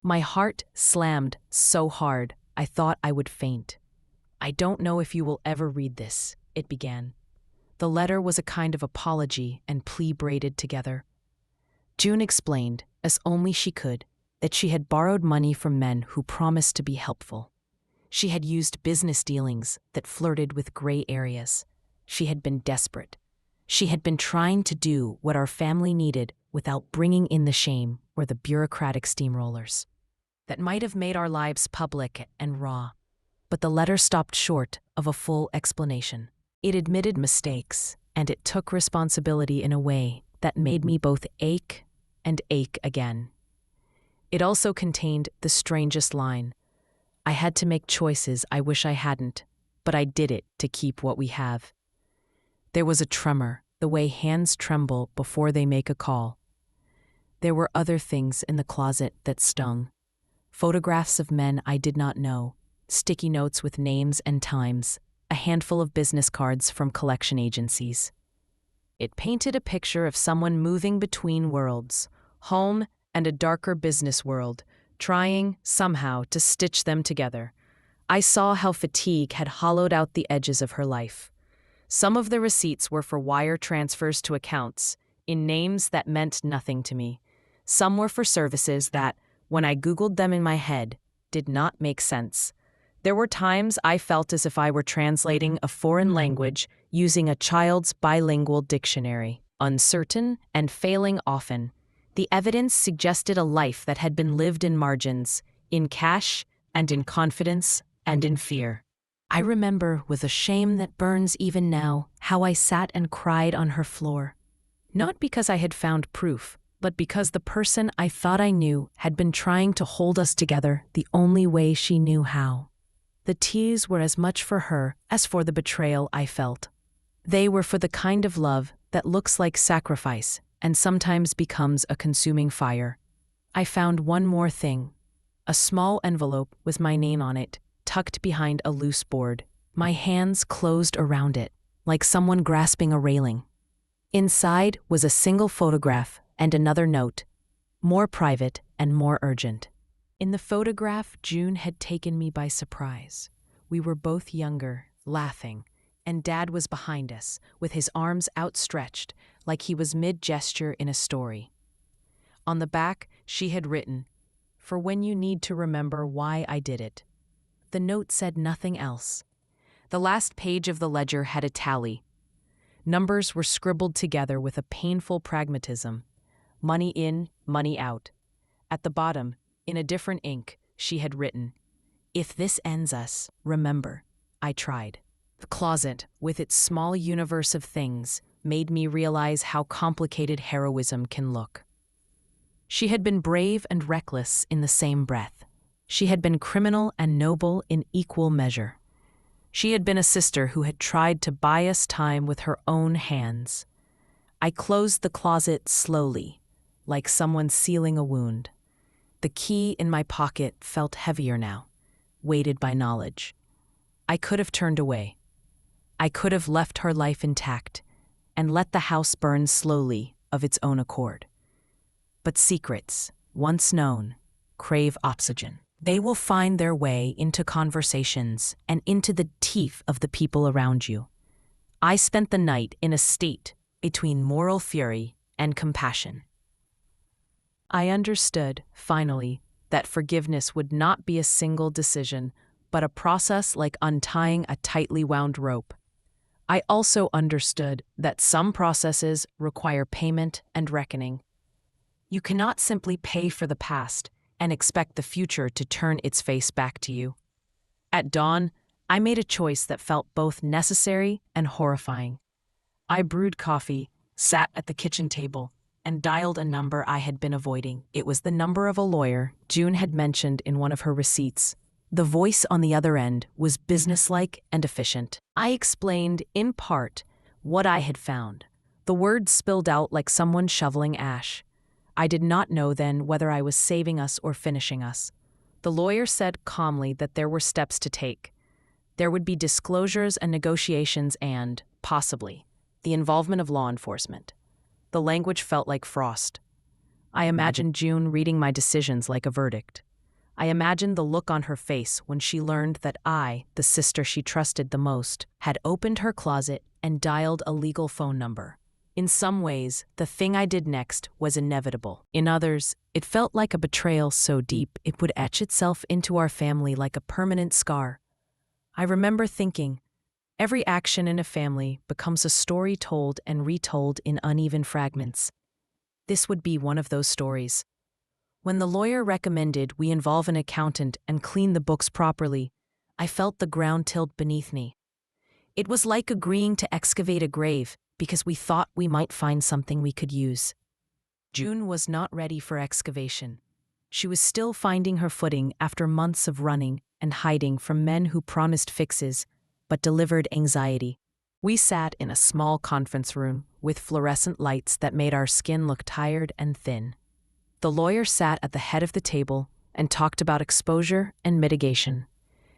My heart slammed so hard I thought I would faint. I don't know if you will ever read this, it began. The letter was a kind of apology and plea braided together. June explained, as only she could, that she had borrowed money from men who promised to be helpful. She had used business dealings that flirted with gray areas. She had been desperate. She had been trying to do what our family needed without bringing in the shame or the bureaucratic steamrollers that might have made our lives public and raw. But the letter stopped short of a full explanation. It admitted mistakes, and it took responsibility in a way that made me both ache and ache again. It also contained the strangest line. I had to make choices I wish I hadn't, but I did it to keep what we have. There was a tremor, the way hands tremble before they make a call. There were other things in the closet that stung. Photographs of men I did not know, sticky notes with names and times, a handful of business cards from collection agencies. It painted a picture of someone moving between worlds, home and a darker business world, trying, somehow, to stitch them together. I saw how fatigue had hollowed out the edges of her life. Some of the receipts were for wire transfers to accounts, in names that meant nothing to me. Some were for services that, when I Googled them in my head, did not make sense. There were times I felt as if I were translating a foreign language using a child's bilingual dictionary, uncertain and failing often. The evidence suggested a life that had been lived in margins, in cash and in confidence and in fear. I remember, with a shame that burns even now, how I sat and cried on her floor. Not because I had found proof, but because the person I thought I knew had been trying to hold us together the only way she knew how. The tears were as much for her as for the betrayal I felt. They were for the kind of love that looks like sacrifice and sometimes becomes a consuming fire. I found one more thing. A small envelope with my name on it, tucked behind a loose board. My hands closed around it, like someone grasping a railing. Inside was a single photograph and another note, more private and more urgent. In the photograph, June had taken me by surprise. We were both younger, laughing, and Dad was behind us, with his arms outstretched, like he was mid-gesture in a story. On the back, she had written, "For when you need to remember why I did it." The note said nothing else. The last page of the ledger had a tally. Numbers were scribbled together with a painful pragmatism. Money in, money out. At the bottom, in a different ink, she had written, "If this ends us, remember, I tried." The closet, with its small universe of things, made me realize how complicated heroism can look. She had been brave and reckless in the same breath. She had been criminal and noble in equal measure. She had been a sister who had tried to buy us time with her own hands. I closed the closet slowly, like someone sealing a wound. The key in my pocket felt heavier now, weighted by knowledge. I could have turned away. I could have left her life intact and let the house burn slowly of its own accord. But secrets, once known, crave oxygen. They will find their way into conversations and into the teeth of the people around you. I spent the night in a state between moral fury and compassion. I understood, finally, that forgiveness would not be a single decision, but a process like untying a tightly wound rope. I also understood that some processes require payment and reckoning. You cannot simply pay for the past. and expect the future to turn its face back to you. At dawn, I made a choice that felt both necessary and horrifying. I brewed coffee, sat at the kitchen table, and dialed a number I had been avoiding. It was the number of a lawyer June had mentioned in one of her receipts. The voice on the other end was businesslike and efficient. I explained, in part, what I had found. The words spilled out like someone shoveling ash. I did not know then whether I was saving us or finishing us. The lawyer said calmly that there were steps to take. There would be disclosures and negotiations and, possibly, the involvement of law enforcement. The language felt like frost. I imagined June reading my decisions like a verdict. I imagined the look on her face when she learned that I, the sister she trusted the most, had opened her closet and dialed a legal phone number. In some ways, the thing I did next was inevitable. In others, it felt like a betrayal so deep it would etch itself into our family like a permanent scar. I remember thinking, every action in a family becomes a story told and retold in uneven fragments. This would be one of those stories. When the lawyer recommended we involve an accountant and clean the books properly, I felt the ground tilt beneath me. It was like agreeing to excavate a grave because we thought we might find something we could use. June was not ready for excavation. She was still finding her footing after months of running and hiding from men who promised fixes but delivered anxiety. We sat in a small conference room with fluorescent lights that made our skin look tired and thin. The lawyer sat at the head of the table and talked about exposure and mitigation,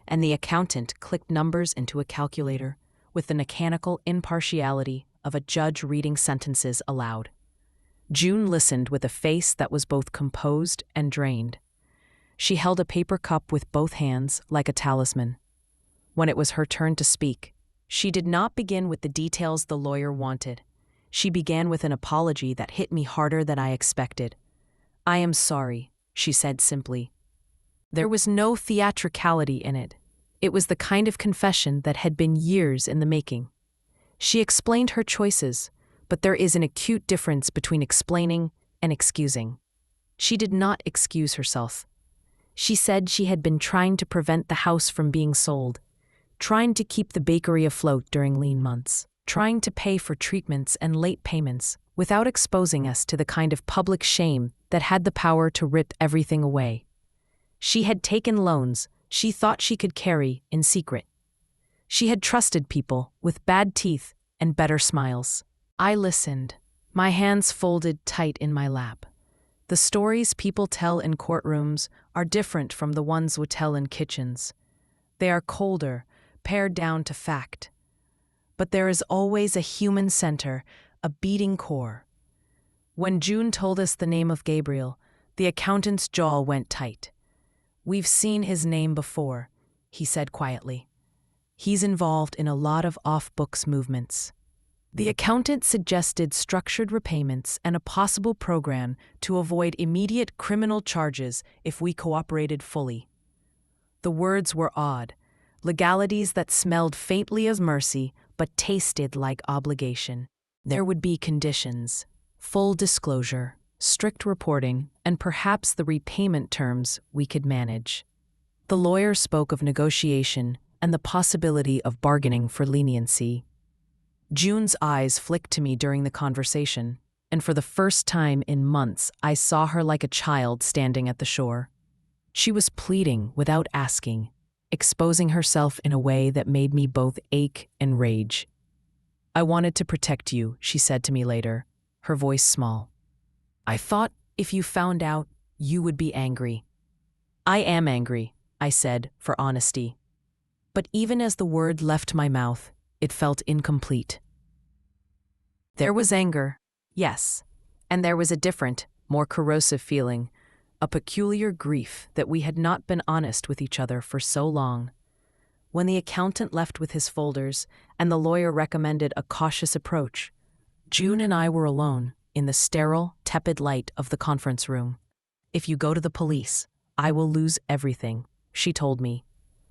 and the accountant clicked numbers into a calculator with the mechanical impartiality of a judge reading sentences aloud. June listened with a face that was both composed and drained. She held a paper cup with both hands like a talisman. When it was her turn to speak, she did not begin with the details the lawyer wanted. She began with an apology that hit me harder than I expected. "I am sorry," she said simply. There was no theatricality in it. It was the kind of confession that had been years in the making. She explained her choices, but there is an acute difference between explaining and excusing. She did not excuse herself. She said she had been trying to prevent the house from being sold, trying to keep the bakery afloat during lean months, trying to pay for treatments and late payments without exposing us to the kind of public shame that had the power to rip everything away. She had taken loans she thought she could carry in secret. She had trusted people with bad teeth and better smiles. I listened, my hands folded tight in my lap. The stories people tell in courtrooms are different from the ones we tell in kitchens. They are colder, pared down to fact. But there is always a human center, a beating core. When June told us the name of Gabriel, the accountant's jaw went tight. "We've seen his name before," he said quietly. "He's involved in a lot of off-books movements." The accountant suggested structured repayments and a possible program to avoid immediate criminal charges if we cooperated fully. The words were odd, legalities that smelled faintly of mercy but tasted like obligation. There would be conditions, full disclosure, strict reporting, and perhaps the repayment terms we could manage. The lawyer spoke of negotiation and the possibility of bargaining for leniency. June's eyes flicked to me during the conversation, and for the first time in months I saw her like a child standing at the shore. She was pleading without asking, exposing herself in a way that made me both ache and rage. "I wanted to protect you," she said to me later, her voice small. "I thought if you found out, you would be angry." "I am angry," I said, for honesty. But even as the word left my mouth, it felt incomplete. There was anger, yes, and there was a different, more corrosive feeling, a peculiar grief that we had not been honest with each other for so long. When the accountant left with his folders and the lawyer recommended a cautious approach, June and I were alone in the sterile, tepid light of the conference room. "If you go to the police, I will lose everything," she told me.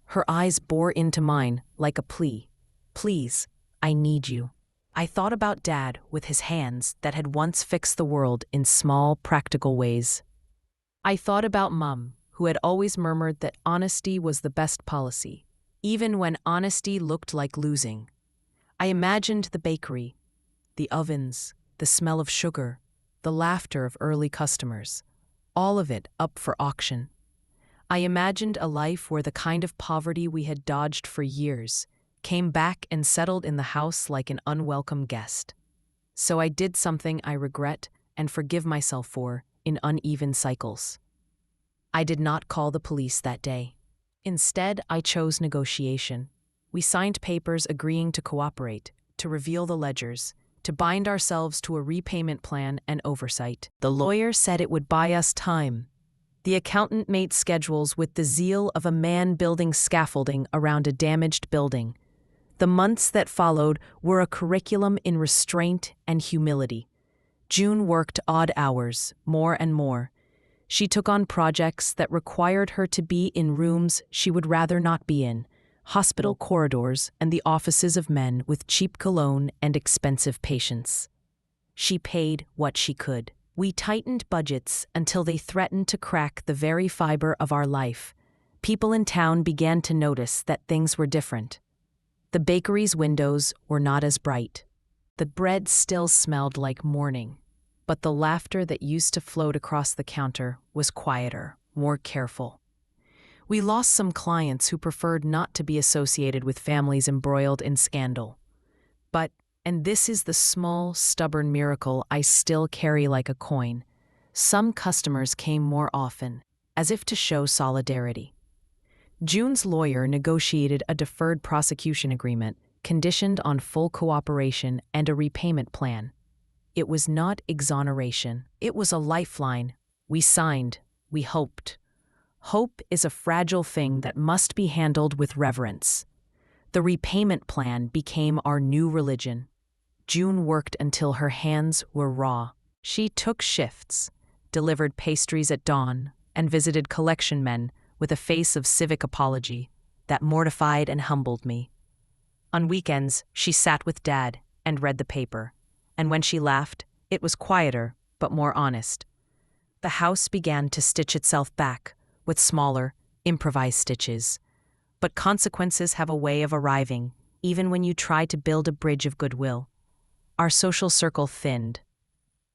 Her eyes bore into mine like a plea. "Please, I need you." I thought about Dad with his hands that had once fixed the world in small, practical ways. I thought about Mum, who had always murmured that honesty was the best policy, even when honesty looked like losing. I imagined the bakery, the ovens, the smell of sugar, the laughter of early customers, all of it up for auction. I imagined a life where the kind of poverty we had dodged for years came back and settled in the house like an unwelcome guest. So I did something I regret and forgive myself for in uneven cycles. I did not call the police that day. Instead, I chose negotiation. We signed papers agreeing to cooperate, to reveal the ledgers, to bind ourselves to a repayment plan and oversight. The lawyer said it would buy us time. The accountant made schedules with the zeal of a man building scaffolding around a damaged building. The months that followed were a curriculum in restraint and humility. June worked odd hours, more and more. She took on projects that required her to be in rooms she would rather not be in, hospital corridors and the offices of men with cheap cologne and expensive patients. She paid what she could. We tightened budgets until they threatened to crack the very fiber of our life. People in town began to notice that things were different. The bakery's windows were not as bright. The bread still smelled like morning, but the laughter that used to float across the counter was quieter, more careful. We lost some clients who preferred not to be associated with families embroiled in scandal. But, and this is the small, stubborn miracle I still carry like a coin, some customers came more often, as if to show solidarity. June's lawyer negotiated a deferred prosecution agreement conditioned on full cooperation and a repayment plan. It was not exoneration. It was a lifeline. We signed. We hoped. Hope is a fragile thing that must be handled with reverence. The repayment plan became our new religion. June worked until her hands were raw. She took shifts, delivered pastries at dawn, and visited collection men with a face of civic apology that mortified and humbled me. On weekends, she sat with Dad and read the paper, and when she laughed, it was quieter but more honest. The house began to stitch itself back with smaller, improvised stitches. But consequences have a way of arriving, even when you try to build a bridge of goodwill. Our social circle thinned.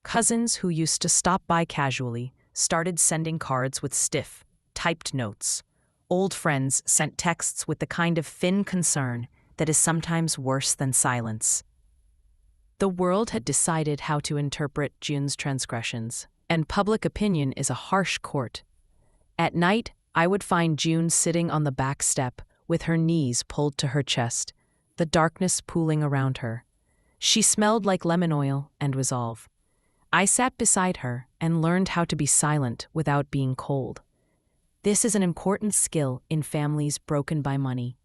Cousins who used to stop by casually started sending cards with stiff, typed notes. Old friends sent texts with the kind of thin concern that is sometimes worse than silence. The world had decided how to interpret June's transgressions, and public opinion is a harsh court. At night, I would find June sitting on the back step with her knees pulled to her chest, the darkness pooling around her. She smelled like lemon oil and resolve. I sat beside her and learned how to be silent without being cold. This is an important skill in families broken by money.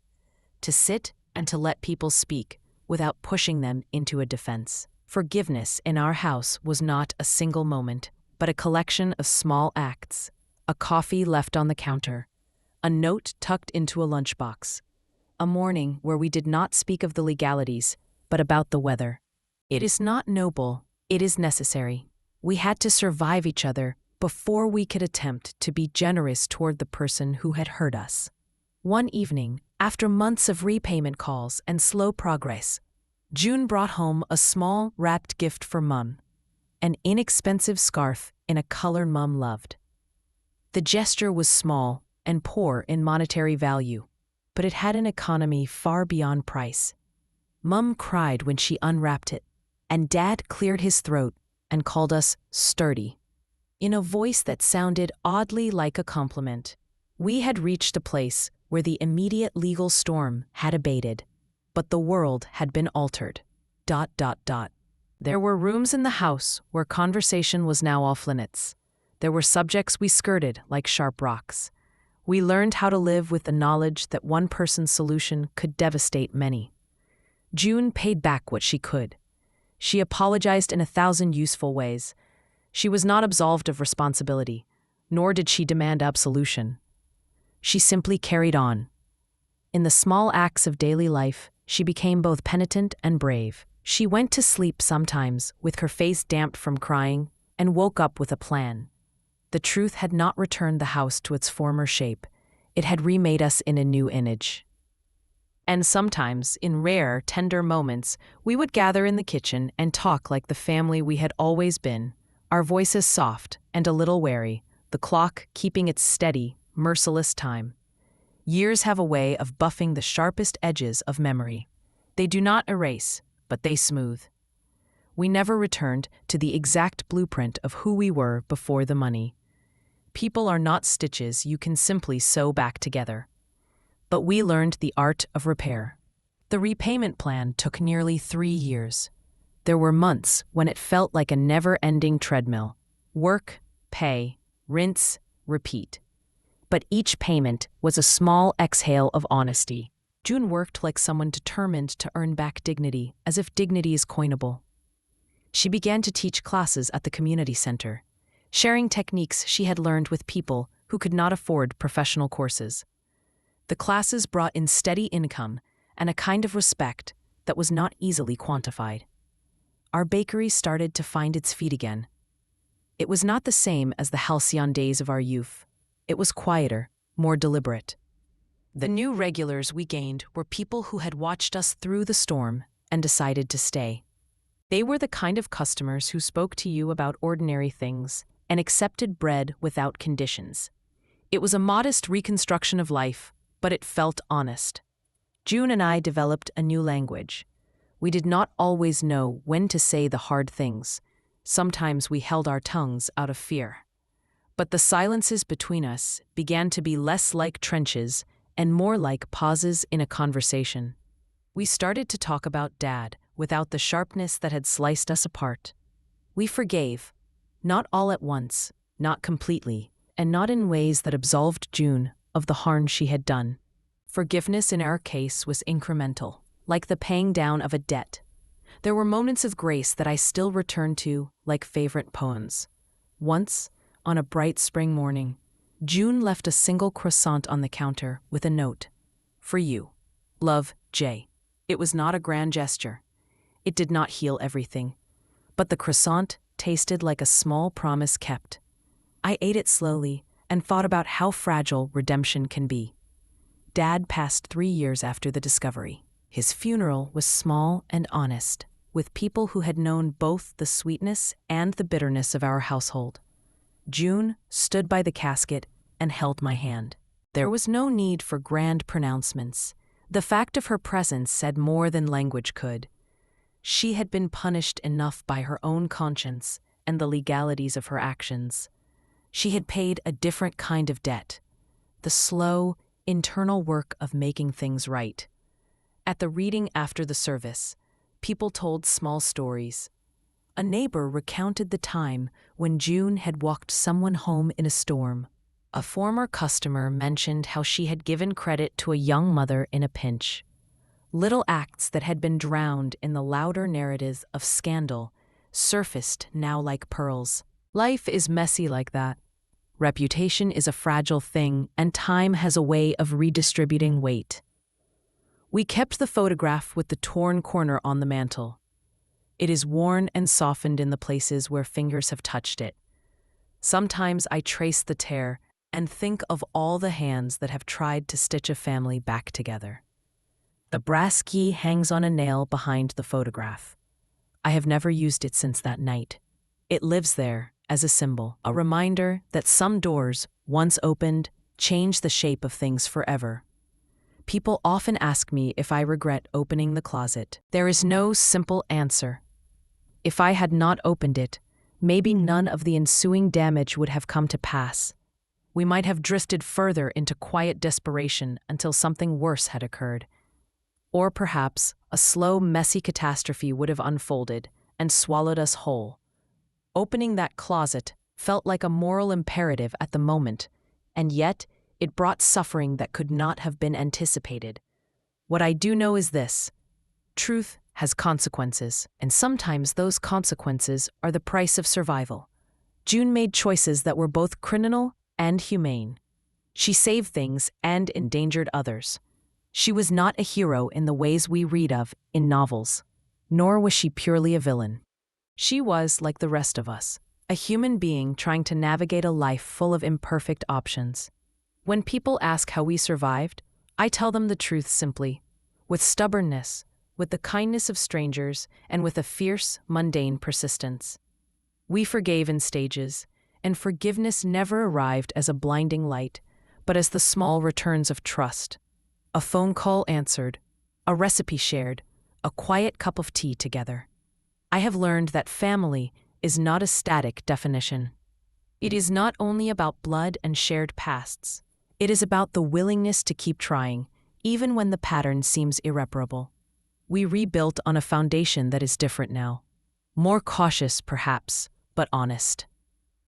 To sit and to let people speak without pushing them into a defense. Forgiveness in our house was not a single moment, but a collection of small acts. A coffee left on the counter, a note tucked into a lunchbox, a morning where we did not speak of the legalities, but about the weather. It is not noble, it is necessary. We had to survive each other before we could attempt to be generous toward the person who had hurt us. One evening, after months of repayment calls and slow progress, June brought home a small, wrapped gift for Mum, an inexpensive scarf in a color Mum loved. The gesture was small and poor in monetary value, but it had an economy far beyond price. Mum cried when she unwrapped it, and Dad cleared his throat and called us sturdy, in a voice that sounded oddly like a compliment. We had reached a place where the immediate legal storm had abated, but the world had been altered. There were rooms in the house where conversation was now off limits. There were subjects we skirted like sharp rocks. We learned how to live with the knowledge that one person's solution could devastate many. June paid back what she could. She apologized in 1,000 useful ways. She was not absolved of responsibility, nor did she demand absolution. She simply carried on. In the small acts of daily life, she became both penitent and brave. She went to sleep sometimes with her face damp from crying and woke up with a plan. The truth had not returned the house to its former shape. It had remade us in a new image. And sometimes, in rare, tender moments, we would gather in the kitchen and talk like the family we had always been, our voices soft and a little wary, the clock keeping its steady, merciless time. Years have a way of buffing the sharpest edges of memory. They do not erase, but they smooth. We never returned to the exact blueprint of who we were before the money. People are not stitches you can simply sew back together. But we learned the art of repair. The repayment plan took nearly 3 years. There were months when it felt like a never-ending treadmill. Work, pay, rinse, repeat. But each payment was a small exhale of honesty. June worked like someone determined to earn back dignity, as if dignity is coinable. She began to teach classes at the community center, sharing techniques she had learned with people who could not afford professional courses. The classes brought in steady income and a kind of respect that was not easily quantified. Our bakery started to find its feet again. It was not the same as the halcyon days of our youth. It was quieter, more deliberate. The new regulars we gained were people who had watched us through the storm and decided to stay. They were the kind of customers who spoke to you about ordinary things and accepted bread without conditions. It was a modest reconstruction of life, but it felt honest. June and I developed a new language. We did not always know when to say the hard things. Sometimes we held our tongues out of fear. But the silences between us began to be less like trenches and more like pauses in a conversation. We started to talk about Dad without the sharpness that had sliced us apart. We forgave, not all at once, not completely, and not in ways that absolved June of the harm she had done. Forgiveness in our case was incremental, like the paying down of a debt. There were moments of grace that I still return to, like favorite poems. Once, on a bright spring morning, June left a single croissant on the counter with a note. For you. Love, Jay. It was not a grand gesture. It did not heal everything. But the croissant tasted like a small promise kept. I ate it slowly and thought about how fragile redemption can be. Dad passed 3 years after the discovery. His funeral was small and honest, with people who had known both the sweetness and the bitterness of our household. June stood by the casket and held my hand. There was no need for grand pronouncements. The fact of her presence said more than language could. She had been punished enough by her own conscience and the legalities of her actions. She had paid a different kind of debt, the slow, internal work of making things right. At the reading after the service, people told small stories. A neighbor recounted the time when June had walked someone home in a storm. A former customer mentioned how she had given credit to a young mother in a pinch. Little acts that had been drowned in the louder narratives of scandal surfaced now like pearls. Life is messy like that. Reputation is a fragile thing, and time has a way of redistributing weight. We kept the photograph with the torn corner on the mantel. It is worn and softened in the places where fingers have touched it. Sometimes I trace the tear and think of all the hands that have tried to stitch a family back together. The brass key hangs on a nail behind the photograph. I have never used it since that night. It lives there as a symbol, a reminder that some doors, once opened, change the shape of things forever. People often ask me if I regret opening the closet. There is no simple answer. If I had not opened it, maybe none of the ensuing damage would have come to pass. We might have drifted further into quiet desperation until something worse had occurred. Or perhaps a slow, messy catastrophe would have unfolded and swallowed us whole. Opening that closet felt like a moral imperative at the moment, and yet it brought suffering that could not have been anticipated. What I do know is this: truth has consequences, and sometimes those consequences are the price of survival. June made choices that were both criminal and humane. She saved things and endangered others. She was not a hero in the ways we read of in novels, nor was she purely a villain. She was like the rest of us, a human being trying to navigate a life full of imperfect options. When people ask how we survived, I tell them the truth simply, with stubbornness, with the kindness of strangers, and with a fierce, mundane persistence. We forgave in stages, and forgiveness never arrived as a blinding light, but as the small returns of trust. A phone call answered, a recipe shared, a quiet cup of tea together. I have learned that family is not a static definition. It is not only about blood and shared pasts. It is about the willingness to keep trying, even when the pattern seems irreparable. We rebuilt on a foundation that is different now. More cautious, perhaps, but honest.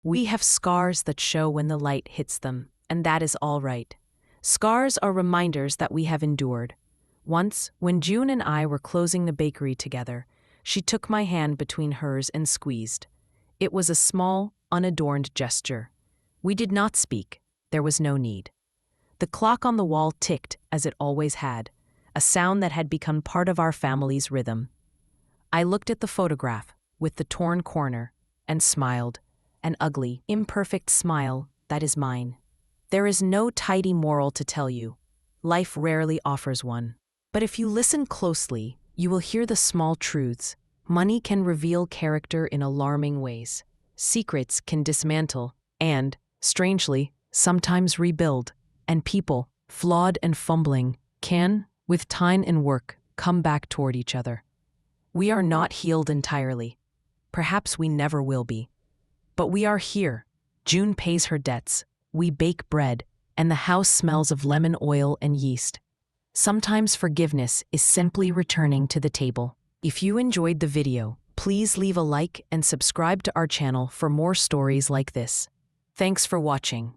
We have scars that show when the light hits them, and that is all right. Scars are reminders that we have endured. Once, when June and I were closing the bakery together, she took my hand between hers and squeezed. It was a small, unadorned gesture. We did not speak. There was no need. The clock on the wall ticked as it always had, a sound that had become part of our family's rhythm. I looked at the photograph, with the torn corner, and smiled, an ugly, imperfect smile that is mine. There is no tidy moral to tell you. Life rarely offers one. But if you listen closely, you will hear the small truths. Money can reveal character in alarming ways. Secrets can dismantle and, strangely, sometimes rebuild. And people, flawed and fumbling, can, with time and work, come back toward each other. We are not healed entirely. Perhaps we never will be. But we are here. June pays her debts. We bake bread, and the house smells of lemon oil and yeast. Sometimes forgiveness is simply returning to the table. If you enjoyed the video, please leave a like and subscribe to our channel for more stories like this. Thanks for watching.